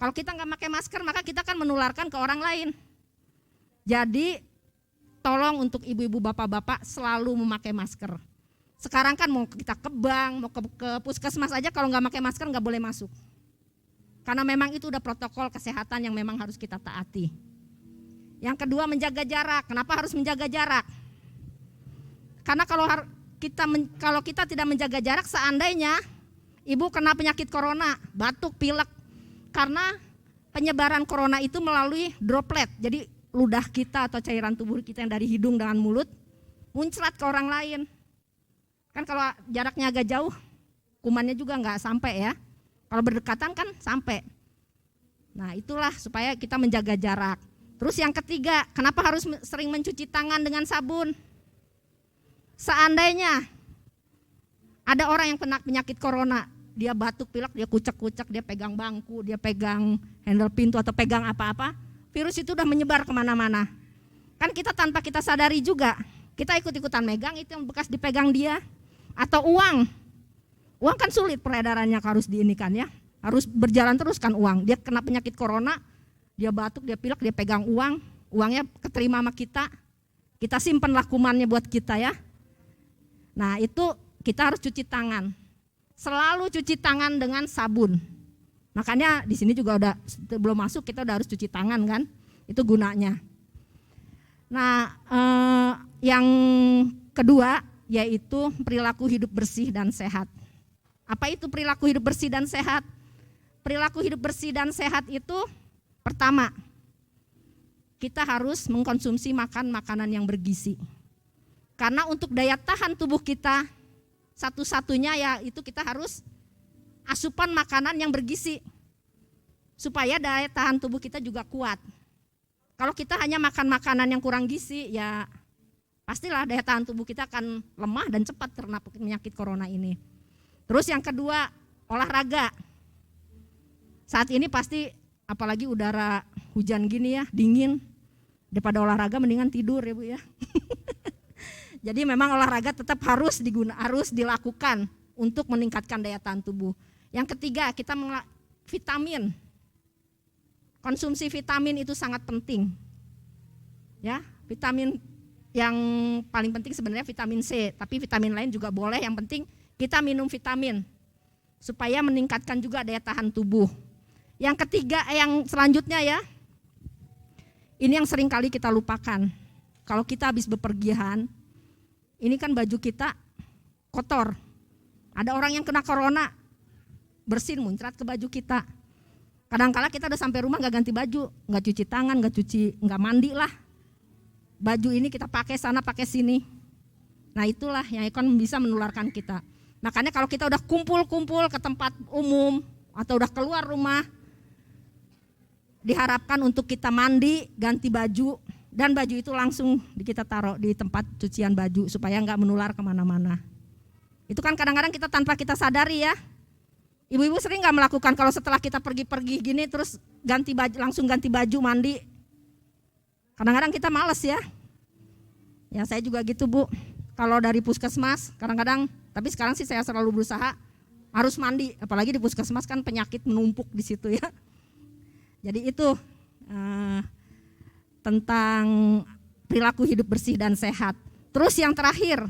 Kalau kita nggak pakai masker, maka kita akan menularkan ke orang lain. Jadi tolong untuk ibu-ibu, bapak-bapak selalu memakai masker. Sekarang kan mau kita ke bank, mau ke puskesmas aja, kalau nggak pakai masker nggak boleh masuk. Karena memang itu udah protokol kesehatan yang memang harus kita taati. Yang kedua, menjaga jarak. Kenapa harus menjaga jarak? Karena kalau kita tidak menjaga jarak, seandainya ibu kena penyakit corona, batuk, pilek, karena penyebaran corona itu melalui droplet. Jadi ludah kita atau cairan tubuh kita yang dari hidung dengan mulut muncrat ke orang lain. Kan kalau jaraknya agak jauh, kumannya juga nggak sampai ya. Kalau berdekatan kan sampai. Nah itulah supaya kita menjaga jarak. Terus yang ketiga, kenapa harus sering mencuci tangan dengan sabun? Seandainya ada orang yang kena penyakit corona, dia batuk pilek, dia kucek-kucek, dia pegang bangku, dia pegang handle pintu atau pegang apa-apa, virus itu udah menyebar kemana-mana. Kan kita tanpa kita sadari juga, kita ikut-ikutan megang itu yang bekas dipegang dia. Atau uang kan sulit peredarannya, harus diinikan ya, harus berjalan terus kan uang. Dia kena penyakit corona, dia batuk, dia pilek, dia pegang uang, uangnya keterima sama kita simpenlah kumannya buat kita ya. Nah itu kita harus cuci tangan, selalu cuci tangan dengan sabun. Makanya di sini juga udah sebelum masuk kita udah harus cuci tangan kan, itu gunanya. Nah yang kedua yaitu perilaku hidup bersih dan sehat. Apa itu perilaku hidup bersih dan sehat? Perilaku hidup bersih dan sehat itu pertama, kita harus mengkonsumsi makanan yang bergizi. Karena untuk daya tahan tubuh kita, satu-satunya ya itu kita harus asupan makanan yang bergizi. Supaya daya tahan tubuh kita juga kuat. Kalau kita hanya makan makanan yang kurang gizi, ya pastilah daya tahan tubuh kita akan lemah dan cepat terkena penyakit corona ini. Terus yang kedua, olahraga. Saat ini pasti apalagi udara hujan gini ya, dingin. Daripada olahraga mendingan tidur ya Bu ya. Jadi memang olahraga tetap harus dilakukan untuk meningkatkan daya tahan tubuh. Yang ketiga, kita vitamin. Konsumsi vitamin itu sangat penting. Ya, vitamin yang paling penting sebenarnya vitamin C, tapi vitamin lain juga boleh, yang penting kita minum vitamin supaya meningkatkan juga daya tahan tubuh. Yang ketiga, yang selanjutnya ya, ini yang sering kali kita lupakan. Kalau kita habis bepergian, ini kan baju kita kotor. Ada orang yang kena corona, bersin muncrat ke baju kita. Kadang-kala kita udah sampai rumah nggak ganti baju, nggak cuci tangan, nggak mandi lah. Baju ini kita pakai sana, pakai sini. Nah itulah yang akan bisa menularkan kita. Makanya kalau kita udah kumpul-kumpul ke tempat umum atau udah keluar rumah, diharapkan untuk kita mandi, ganti baju, dan baju itu langsung kita taruh di tempat cucian baju supaya nggak menular kemana-mana. Itu kan kadang-kadang kita tanpa kita sadari ya. Ibu-ibu sering nggak melakukan kalau setelah kita pergi-pergi gini terus ganti baju, langsung ganti baju mandi. Kadang-kadang kita males ya. Ya saya juga gitu Bu. Kalau dari puskesmas kadang-kadang, tapi sekarang sih saya selalu berusaha harus mandi. Apalagi di puskesmas kan penyakit menumpuk di situ ya. Jadi itu tentang perilaku hidup bersih dan sehat. Terus yang terakhir,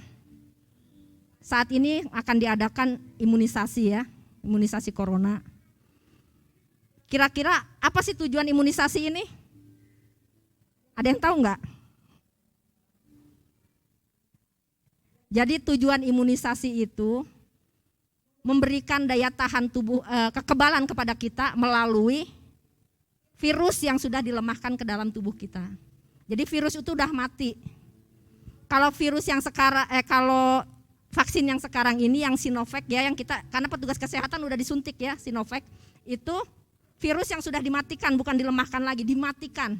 saat ini akan diadakan imunisasi ya, imunisasi corona. Kira-kira apa sih tujuan imunisasi ini? Ada yang tahu enggak? Jadi tujuan imunisasi itu memberikan daya tahan tubuh, kekebalan kepada kita melalui virus yang sudah dilemahkan ke dalam tubuh kita. Jadi virus itu udah mati. Kalau virus yang sekarang, kalau vaksin yang sekarang ini yang Sinovac ya, yang kita karena petugas kesehatan udah disuntik ya Sinovac, itu virus yang sudah dimatikan, bukan dilemahkan lagi, dimatikan.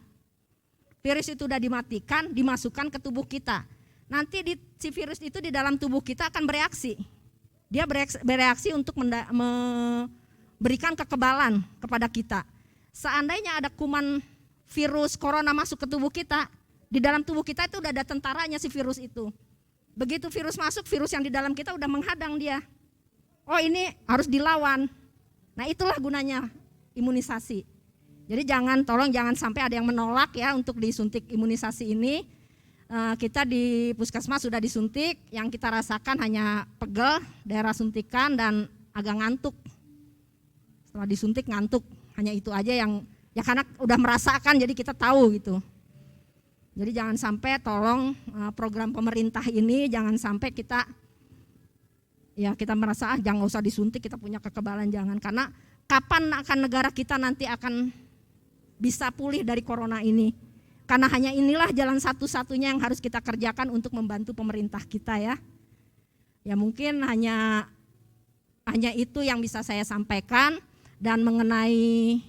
Virus itu udah dimatikan, dimasukkan ke tubuh kita. Nanti si virus itu di dalam tubuh kita akan bereaksi. Dia bereaksi untuk memberikan kekebalan kepada kita. Seandainya ada kuman virus corona masuk ke tubuh kita, di dalam tubuh kita itu udah ada tentaranya si virus itu. Begitu virus masuk, virus yang di dalam kita udah menghadang dia. Oh ini harus dilawan. Nah itulah gunanya imunisasi. Jadi tolong jangan sampai ada yang menolak ya untuk disuntik imunisasi ini. Kita di puskesmas sudah disuntik, yang kita rasakan hanya pegel, daerah suntikan dan agak ngantuk. Setelah disuntik ngantuk, hanya itu aja yang ya karena udah merasakan jadi kita tahu gitu. Jadi jangan sampai tolong program pemerintah ini jangan sampai kita merasa jangan usah disuntik, kita punya kekebalan, jangan. Karena kapan akan negara kita nanti akan bisa pulih dari corona ini? Karena hanya inilah jalan satu-satunya yang harus kita kerjakan untuk membantu pemerintah kita ya. Ya mungkin hanya itu yang bisa saya sampaikan. Dan mengenai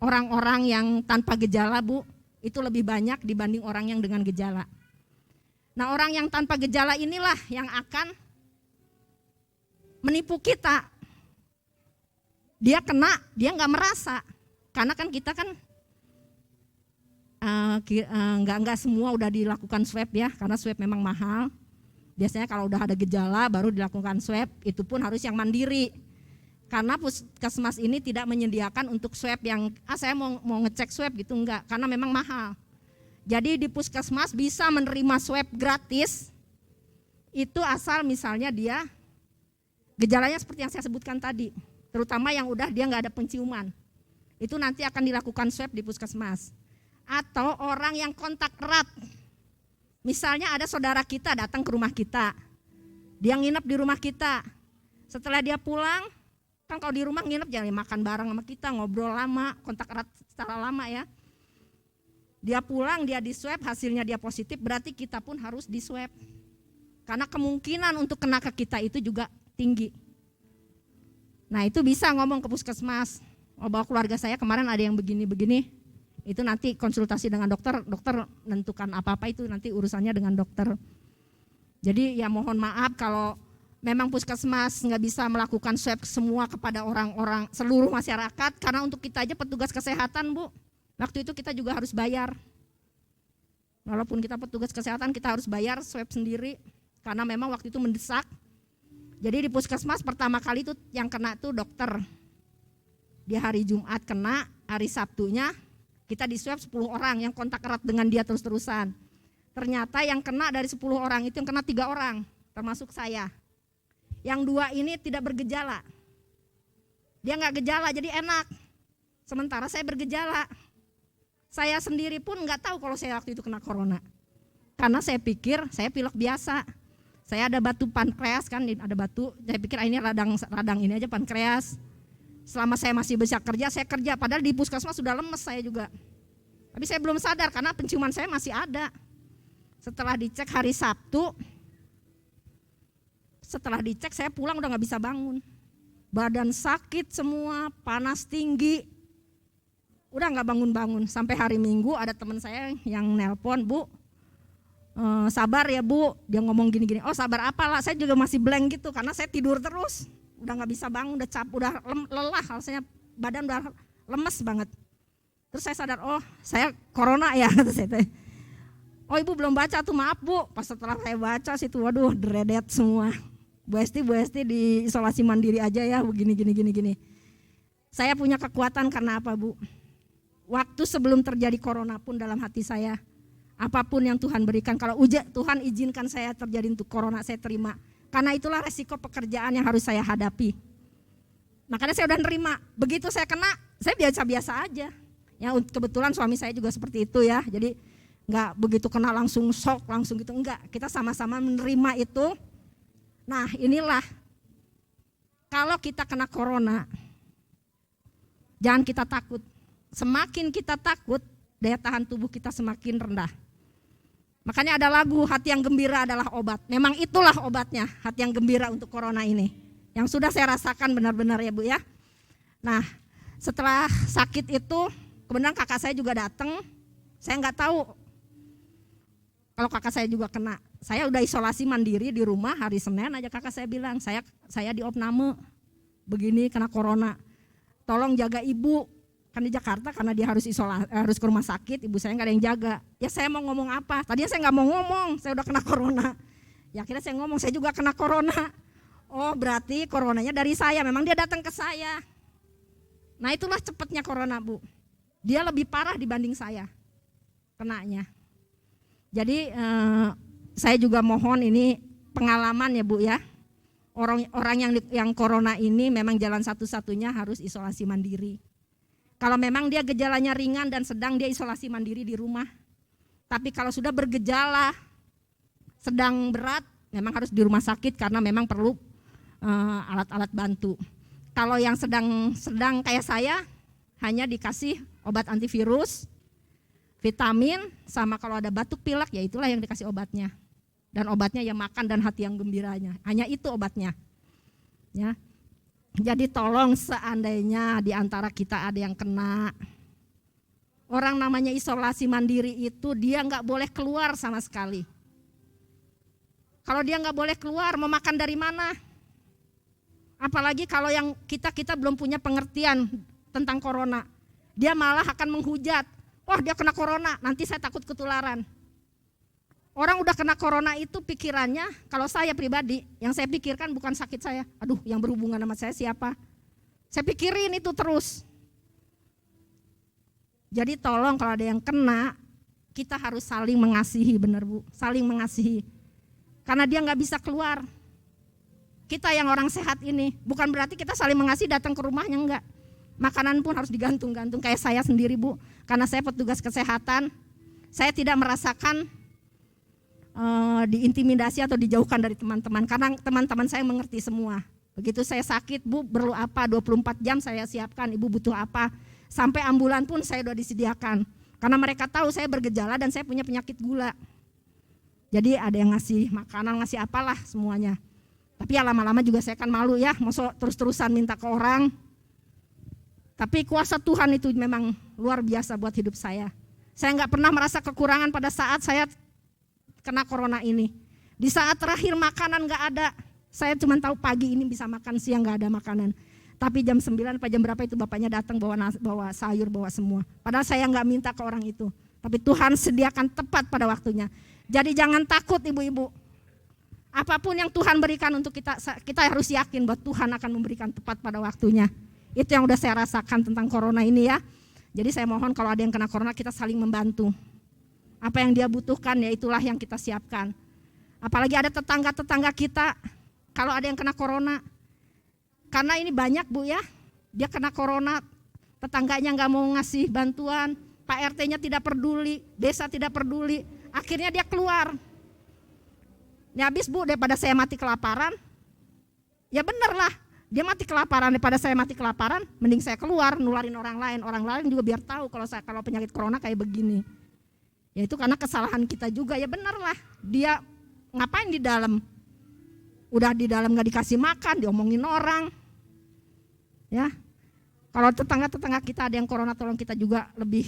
orang-orang yang tanpa gejala Bu, itu lebih banyak dibanding orang yang dengan gejala. Nah orang yang tanpa gejala inilah yang akan menipu kita. Dia kena, dia nggak merasa. Karena kan kita kan nggak semua udah dilakukan swab ya, karena swab memang mahal. Biasanya kalau udah ada gejala baru dilakukan swab, itu pun harus yang mandiri. Karena puskesmas ini tidak menyediakan untuk swab yang saya mau ngecek swab gitu, enggak, karena memang mahal. Jadi di puskesmas bisa menerima swab gratis, itu asal misalnya dia gejalanya seperti yang saya sebutkan tadi, terutama yang udah dia nggak ada penciuman, itu nanti akan dilakukan swab di puskesmas. Atau orang yang kontak erat, misalnya ada saudara kita datang ke rumah kita, dia nginep di rumah kita, setelah dia pulang, kan kalau di rumah nginep jangan makan bareng sama kita, ngobrol lama, kontak erat secara lama ya. Dia pulang, dia di swab, hasilnya dia positif, berarti kita pun harus di swab. Karena kemungkinan untuk kena ke kita itu juga tinggi. Nah itu bisa ngomong ke puskesmas, bahwa keluarga saya kemarin ada yang begini-begini, itu nanti konsultasi dengan dokter, dokter menentukan apa-apa itu nanti urusannya dengan dokter. Jadi ya mohon maaf kalau memang puskesmas nggak bisa melakukan swab semua kepada orang-orang seluruh masyarakat, karena untuk kita aja petugas kesehatan Bu, waktu itu kita juga harus bayar. Walaupun kita petugas kesehatan kita harus bayar swab sendiri, karena memang waktu itu mendesak. Jadi di puskesmas pertama kali itu yang kena tuh dokter. Dia hari Jumat kena, hari Sabtunya kita di swab 10 orang yang kontak erat dengan dia terus-terusan. Ternyata yang kena dari 10 orang itu yang kena 3 orang, termasuk saya. Yang 2 ini tidak bergejala. Dia nggak gejala jadi enak. Sementara saya bergejala. Saya sendiri pun nggak tahu kalau saya waktu itu kena corona. Karena saya pikir saya pilek biasa. Saya ada batu pankreas kan, ada batu. Saya pikir ini radang ini aja pankreas. Selama saya masih bisa kerja, saya kerja. Padahal di puskesmas sudah lemes saya juga. Tapi saya belum sadar karena penciuman saya masih ada. Setelah dicek hari Sabtu, saya pulang udah gak bisa bangun. Badan sakit semua, panas tinggi. Udah gak bangun-bangun. Sampai hari Minggu ada teman saya yang nelpon, Bu, sabar ya Bu. Dia ngomong gini-gini, oh sabar apalah, saya juga masih blank gitu. Karena saya tidur terus. Udah gak bisa bangun, udah lelah, rasanya badan udah lemes banget. Terus saya sadar, oh saya corona ya, kata saya. Oh ibu belum baca tuh, maaf Bu. Pas setelah saya baca situ, waduh dredet semua. Bu Esti di isolasi mandiri aja ya, begini. Saya punya kekuatan karena apa Bu? Waktu sebelum terjadi corona pun dalam hati saya, apapun yang Tuhan berikan, kalau Tuhan izinkan saya terjadi untuk corona, saya terima. Karena itulah resiko pekerjaan yang harus saya hadapi. Makanya saya udah nerima. Begitu saya kena, saya biasa-biasa aja. Ya kebetulan suami saya juga seperti itu ya. Jadi enggak begitu kena langsung shock, langsung gitu, enggak. Kita sama-sama menerima itu. Nah inilah, kalau kita kena corona, jangan kita takut. Semakin kita takut, daya tahan tubuh kita semakin rendah. Makanya ada lagu, hati yang gembira adalah obat. Memang itulah obatnya, hati yang gembira untuk corona ini. Yang sudah saya rasakan benar-benar ya Bu ya. Nah setelah sakit itu, kemudian kakak saya juga datang. Saya nggak tahu kalau kakak saya juga kena. Saya udah isolasi mandiri di rumah, hari Senin aja kakak saya bilang, saya di opname, begini kena corona. Tolong jaga ibu. Kan di Jakarta karena dia harus ke rumah sakit, ibu saya nggak ada yang jaga. Ya saya mau ngomong apa? Tadinya saya nggak mau ngomong, saya udah kena corona. Ya akhirnya saya ngomong, saya juga kena corona. Oh berarti coronanya dari saya, memang dia datang ke saya. Nah itulah cepatnya corona Bu. Dia lebih parah dibanding saya kenanya. Jadi saya juga mohon ini pengalaman ya Bu ya. Orang yang corona ini memang jalan satu-satunya harus isolasi mandiri. Kalau memang dia gejalanya ringan dan sedang, dia isolasi mandiri di rumah. Tapi kalau sudah bergejala sedang berat, memang harus di rumah sakit karena memang perlu alat-alat bantu. Kalau yang sedang kayak saya, hanya dikasih obat antivirus, vitamin, sama kalau ada batuk pilek ya itulah yang dikasih obatnya. Dan obatnya ya makan dan hati yang gembiranya. Hanya itu obatnya. Ya. Jadi tolong seandainya di antara kita ada yang kena, orang namanya isolasi mandiri itu dia nggak boleh keluar sama sekali. Kalau dia nggak boleh keluar, mau makan dari mana? Apalagi kalau yang kita belum punya pengertian tentang corona. Dia malah akan menghujat. Wah dia kena corona, nanti saya takut ketularan. Orang udah kena corona itu pikirannya, kalau saya pribadi, yang saya pikirkan bukan sakit saya. Aduh yang berhubungan sama saya siapa? Saya pikirin itu terus. Jadi tolong kalau ada yang kena, kita harus saling mengasihi, benar Bu, saling mengasihi. Karena dia nggak bisa keluar. Kita yang orang sehat ini, bukan berarti kita saling mengasihi datang ke rumahnya, enggak. Makanan pun harus digantung-gantung kayak saya sendiri Bu. Karena saya petugas kesehatan, saya tidak merasakan diintimidasi atau dijauhkan dari teman-teman. Karena teman-teman saya mengerti semua. Begitu saya sakit Bu, perlu apa, 24 jam saya siapkan, Ibu butuh apa. Sampai ambulan pun saya sudah disediakan. Karena mereka tahu saya bergejala dan saya punya penyakit gula. Jadi ada yang ngasih makanan, ngasih apalah semuanya. Tapi ya lama-lama juga saya kan malu ya, maksud terus-terusan minta ke orang. Tapi kuasa Tuhan itu memang luar biasa buat hidup saya. Saya nggak pernah merasa kekurangan pada saat saya kena corona ini. Di saat terakhir makanan nggak ada. Saya cuma tahu pagi ini bisa makan, siang nggak ada makanan. Tapi jam 9 apa jam berapa itu bapaknya datang bawa sayur, bawa semua. Padahal saya nggak minta ke orang itu. Tapi Tuhan sediakan tepat pada waktunya. Jadi jangan takut ibu-ibu. Apapun yang Tuhan berikan untuk kita harus yakin bahwa Tuhan akan memberikan tepat pada waktunya. Itu yang udah saya rasakan tentang corona ini ya. Jadi saya mohon kalau ada yang kena corona kita saling membantu. Apa yang dia butuhkan ya itulah yang kita siapkan. Apalagi ada tetangga-tetangga kita kalau ada yang kena corona. Karena ini banyak Bu ya, dia kena corona, tetangganya nggak mau ngasih bantuan, Pak RT-nya tidak peduli, desa tidak peduli, akhirnya dia keluar. Ya habis Bu, daripada saya mati kelaparan, ya bener lah, dia mati kelaparan, daripada saya mati kelaparan, mending saya keluar, nularin orang lain juga biar tahu kalau penyakit corona kayak begini. Ya itu karena kesalahan kita juga, ya bener lah, dia ngapain di dalam, udah di dalam nggak dikasih makan, diomongin orang. Ya, kalau tetangga-tetangga kita ada yang corona, tolong kita juga lebih,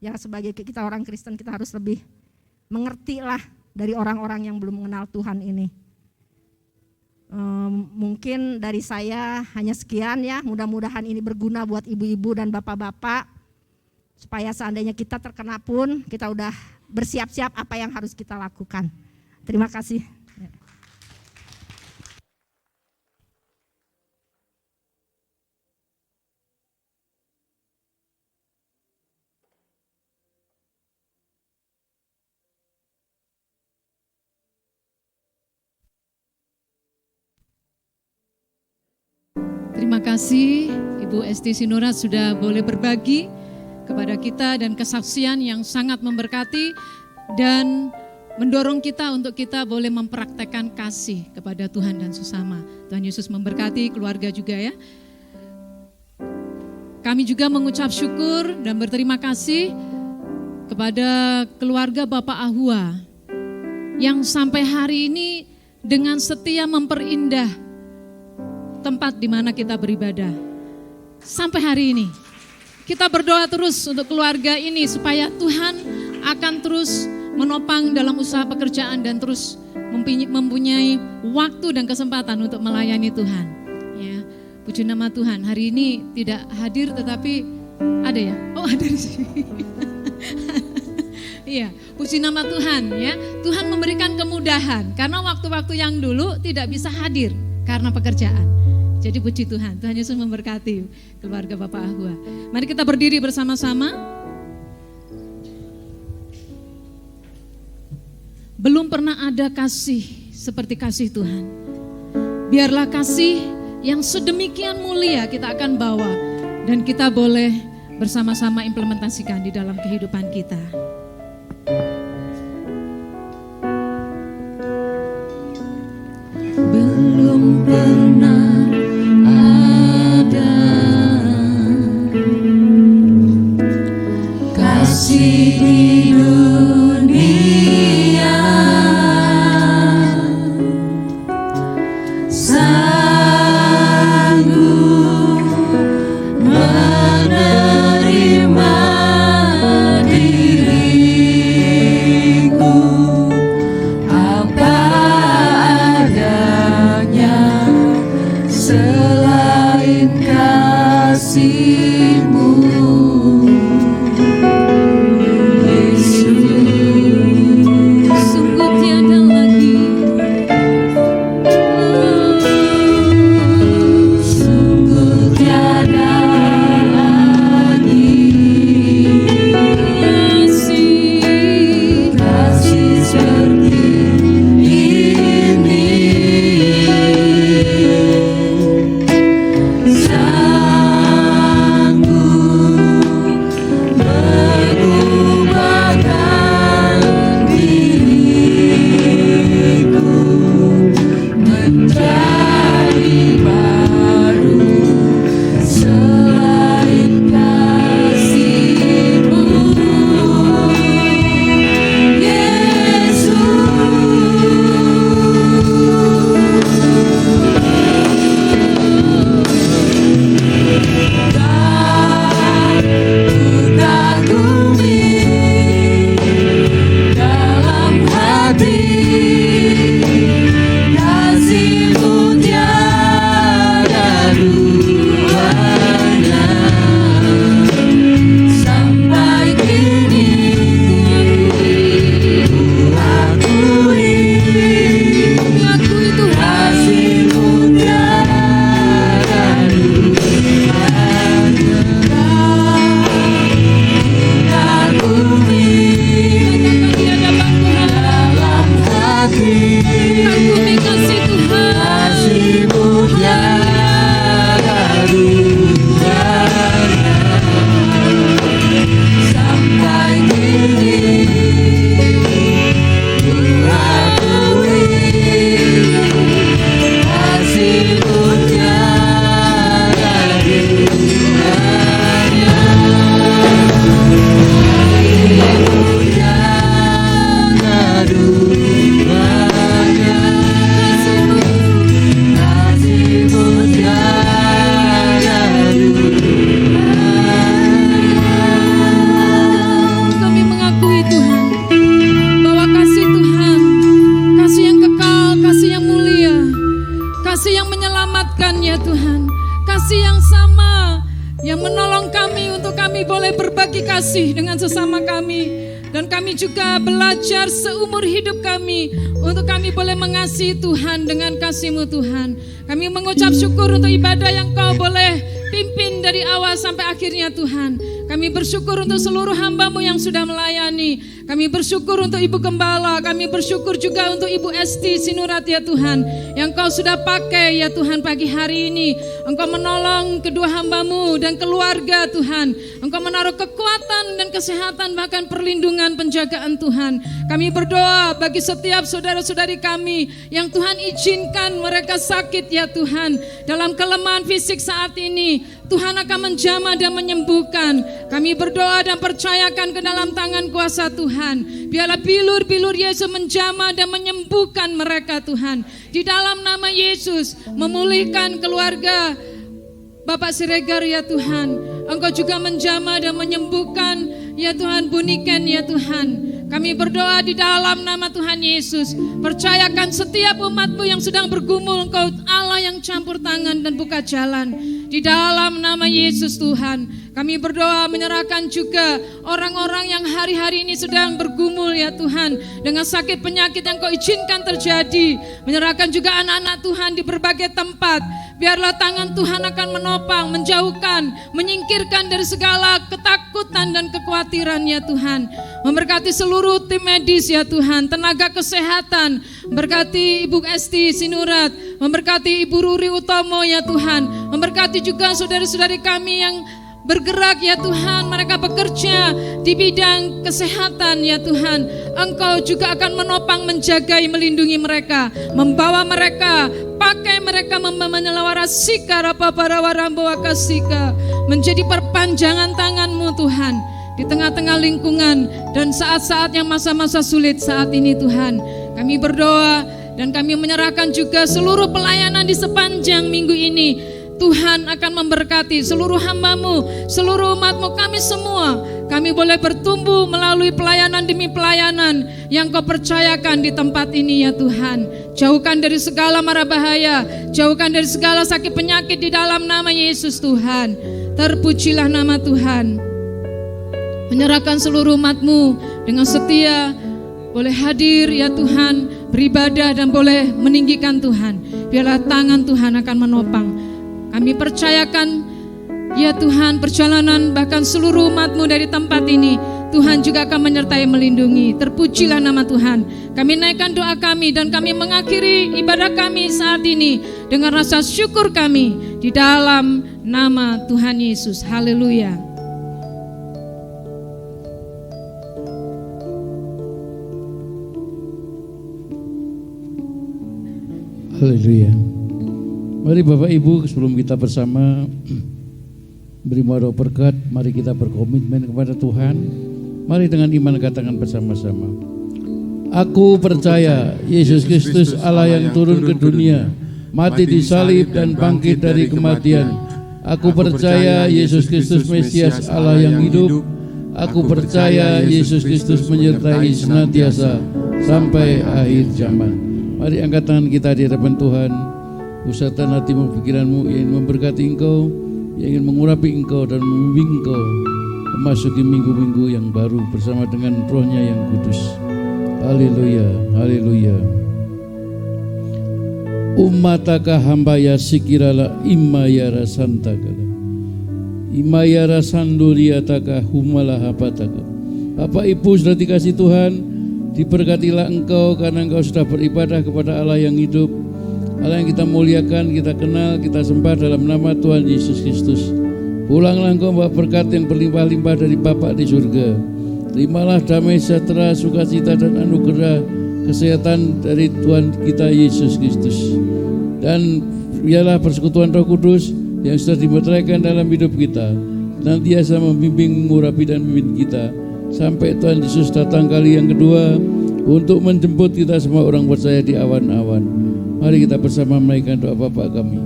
ya sebagai kita orang Kristen kita harus lebih mengerti lah dari orang-orang yang belum mengenal Tuhan ini. Mungkin dari saya hanya sekian ya, mudah-mudahan ini berguna buat ibu-ibu dan bapak-bapak, supaya seandainya kita terkena pun kita udah bersiap-siap apa yang harus kita lakukan. Terima kasih. Terima kasih Ibu Esti Sinora sudah boleh berbagi kepada kita dan kesaksian yang sangat memberkati dan mendorong kita untuk kita boleh mempraktekkan kasih kepada Tuhan dan sesama. Tuhan Yesus memberkati keluarga juga ya. Kami juga mengucap syukur dan berterima kasih kepada keluarga Bapak Ahua yang sampai hari ini dengan setia memperindah tempat di mana kita beribadah. Sampai hari ini kita berdoa terus untuk keluarga ini supaya Tuhan akan terus menopang dalam usaha pekerjaan dan terus mempunyai waktu dan kesempatan untuk melayani Tuhan. Ya, puji nama Tuhan. Hari ini tidak hadir tetapi ada ya. Oh ada di sini. Iya, puji nama Tuhan ya. Tuhan memberikan kemudahan karena waktu-waktu yang dulu tidak bisa hadir karena pekerjaan. Jadi puji Tuhan, Tuhan Yesus memberkati keluarga Bapak Ahua. Mari kita berdiri bersama-sama. Belum pernah ada kasih seperti kasih Tuhan. Biarlah kasih yang sedemikian mulia kita akan bawa dan kita boleh bersama-sama implementasikan di dalam kehidupan kita. Belum pernah ada kasih di dunia sanggup menerima diriku apa adanya selain kasih-Mu, Yesus. Sungguh tiada lagi, Sungguh tiada lagi kasih seperti ini, sanggup mengubahkan diriku menjadi baru selain kasih-Mu, Yesus. Dan ku kagumi dalam hati kasih-Mu tiada duanya sampai kini ku akui kasih-Mu tiada duanya. Kagumi dalam hati kagumi kasih Tuhan. kasih-Mu tiada duanya sampai kini ku akui kasih-Mu tiada duanya, kasih-Mu tiada duanya, kasih-Mu tiada duanya. Kami mengakui Tuhan bahwa kasih Tuhan, kasih yang kekal, kasih yang mulia, kasih yang menyelamatkan ya Tuhan, kasih yang sama yang menolong kami untuk kami boleh berbagi kasih dengan sesama kami. Dan kami juga belajar seumur hidup kami untuk kami boleh mengasihi Tuhan dengan kasih-Mu Tuhan. Kami mengucap syukur untuk ibadah yang Kau boleh pimpin dari awal sampai akhirnya Tuhan. Kami bersyukur untuk seluruh hamba-Mu yang sudah melayani. Kami bersyukur untuk Ibu Gembala. Kami bersyukur juga untuk Ibu Esti Sinurat ya Tuhan, yang Kau sudah pakai ya Tuhan pagi hari ini. Engkau menolong kedua hamba-Mu dan keluarga Tuhan. Engkau menaruh kekuatan dan kesehatan bahkan perlindungan penjagaan Tuhan. Kami berdoa bagi setiap saudara-saudari kami yang Tuhan izinkan mereka sakit ya Tuhan. Dalam kelemahan fisik saat ini, Tuhan akan menjamah dan menyembuhkan. Kami berdoa dan percayakan ke dalam tangan kuasa Tuhan. Biarlah bilur-bilur Yesus menjamah dan menyembuhkan mereka Tuhan. Di dalam nama Yesus, memulihkan keluarga Bapak Siregar ya Tuhan. Engkau juga menjamah dan menyembuhkan ya Tuhan Buniken ya Tuhan. Kami berdoa di dalam nama Tuhan Yesus. Percayakan setiap umat-Mu yang sedang bergumul, Engkau Allah yang campur tangan dan buka jalan. Di dalam nama Yesus Tuhan, kami berdoa menyerahkan juga orang-orang yang hari-hari ini sedang bergumul ya Tuhan, dengan sakit penyakit yang Kau izinkan terjadi. Menyerahkan juga anak-anak Tuhan di berbagai tempat. biarlah tangan Tuhan akan menopang, menjauhkan, menyingkirkan dari segala ketakutan dan kekhawatiran ya Tuhan. Memberkati seluruh tim medis ya Tuhan, tenaga kesehatan, memberkati Ibu Esti Sinurat, memberkati Ibu Ruri Utomo ya Tuhan, memberkati juga saudara-saudari kami yang bergerak ya Tuhan, mereka bekerja di bidang kesehatan ya Tuhan. Engkau juga akan menopang, menjagai, melindungi mereka, membawa mereka, pakai mereka menyelawarasika rapaparawarampawakasika, menjadi perpanjangan tangan-Mu Tuhan di tengah-tengah lingkungan dan saat-saat yang masa-masa sulit saat ini Tuhan. Kami berdoa dan kami menyerahkan juga seluruh pelayanan di sepanjang minggu ini. Tuhan akan memberkati seluruh hamba-Mu, seluruh umat-Mu, kami semua. Kami boleh bertumbuh melalui pelayanan demi pelayanan yang Kau percayakan di tempat ini ya Tuhan. Jauhkan dari segala mara bahaya, jauhkan dari segala sakit penyakit di dalam nama Yesus Tuhan. Terpujilah nama Tuhan. Menyerahkan seluruh umat-Mu dengan setia, boleh hadir ya Tuhan, beribadah dan boleh meninggikan Tuhan. Biarlah tangan Tuhan akan menopang. Kami percayakan ya Tuhan, perjalanan bahkan seluruh umat-Mu dari tempat ini, Tuhan juga akan menyertai, melindungi. Terpujilah nama Tuhan. Kami naikkan doa kami dan kami mengakhiri ibadah kami saat ini dengan rasa syukur kami di dalam nama Tuhan Yesus. Haleluya. Haleluya. Mari Bapak Ibu, sebelum kita bersama beri doa berkat, mari kita berkomitmen kepada Tuhan. Mari dengan iman katakan bersama-sama. Aku percaya Yesus Kristus Allah yang turun ke dunia, mati disalib dan bangkit dari kematian. Aku percaya Yesus Kristus Mesias Allah yang hidup. Aku percaya Yesus Kristus menyertai senantiasa sampai akhir zaman. Mari angkat tangan kita di hadapan Tuhan. Usahkan hatimu, pikiranmu yang ingin memberkati engkau, yang ingin mengurapi engkau dan membimbing engkau memasuki minggu-minggu yang baru bersama dengan Roh-Nya yang kudus. Haleluya, haleluya. Umataka hambaya sikirala imayara santakala, imayara sanduriataka humalahapataka. Bapak Ibu sudah dikasih Tuhan, diberkatilah engkau karena engkau sudah beribadah kepada Allah yang hidup, Allah yang kita muliakan, kita kenal, kita sembah dalam nama Tuhan Yesus Kristus. Pulanglah engkau membawa berkat yang berlimpah-limpah dari Bapa di surga. Terimalah damai sejahtera, sukacita dan anugerah kesehatan dari Tuhan kita Yesus Kristus. Dan biarlah persekutuan Roh Kudus yang sudah dimeteraikan dalam hidup kita senantiasa membimbing, mengurapi dan memimpin kita sampai Tuhan Yesus datang kali yang kedua untuk menjemput kita semua orang percaya di awan-awan. Mari kita bersama menaikkan doa Bapa kami.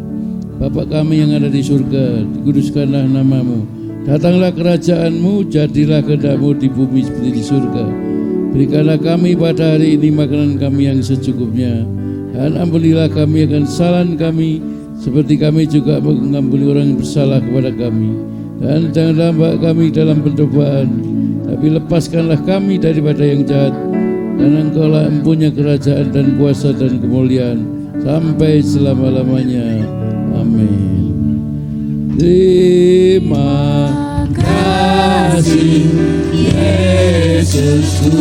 Bapa kami yang ada di surga, dikuduskanlah nama-Mu. Datanglah kerajaan-Mu, jadilah kehendak-Mu di bumi seperti di surga. Berikanlah kami pada hari ini makanan kami yang secukupnya. Dan ampunilah kami akan kesalahan kami, seperti kami juga mengampuni orang yang bersalah kepada kami. Dan janganlah bawa kami dalam pencobaan, tapi lepaskanlah kami daripada yang jahat. Dan Engkau-lah empunya kerajaan dan kuasa dan kemuliaan sampai selama-lamanya. Amin. Terima kasih Yesusku.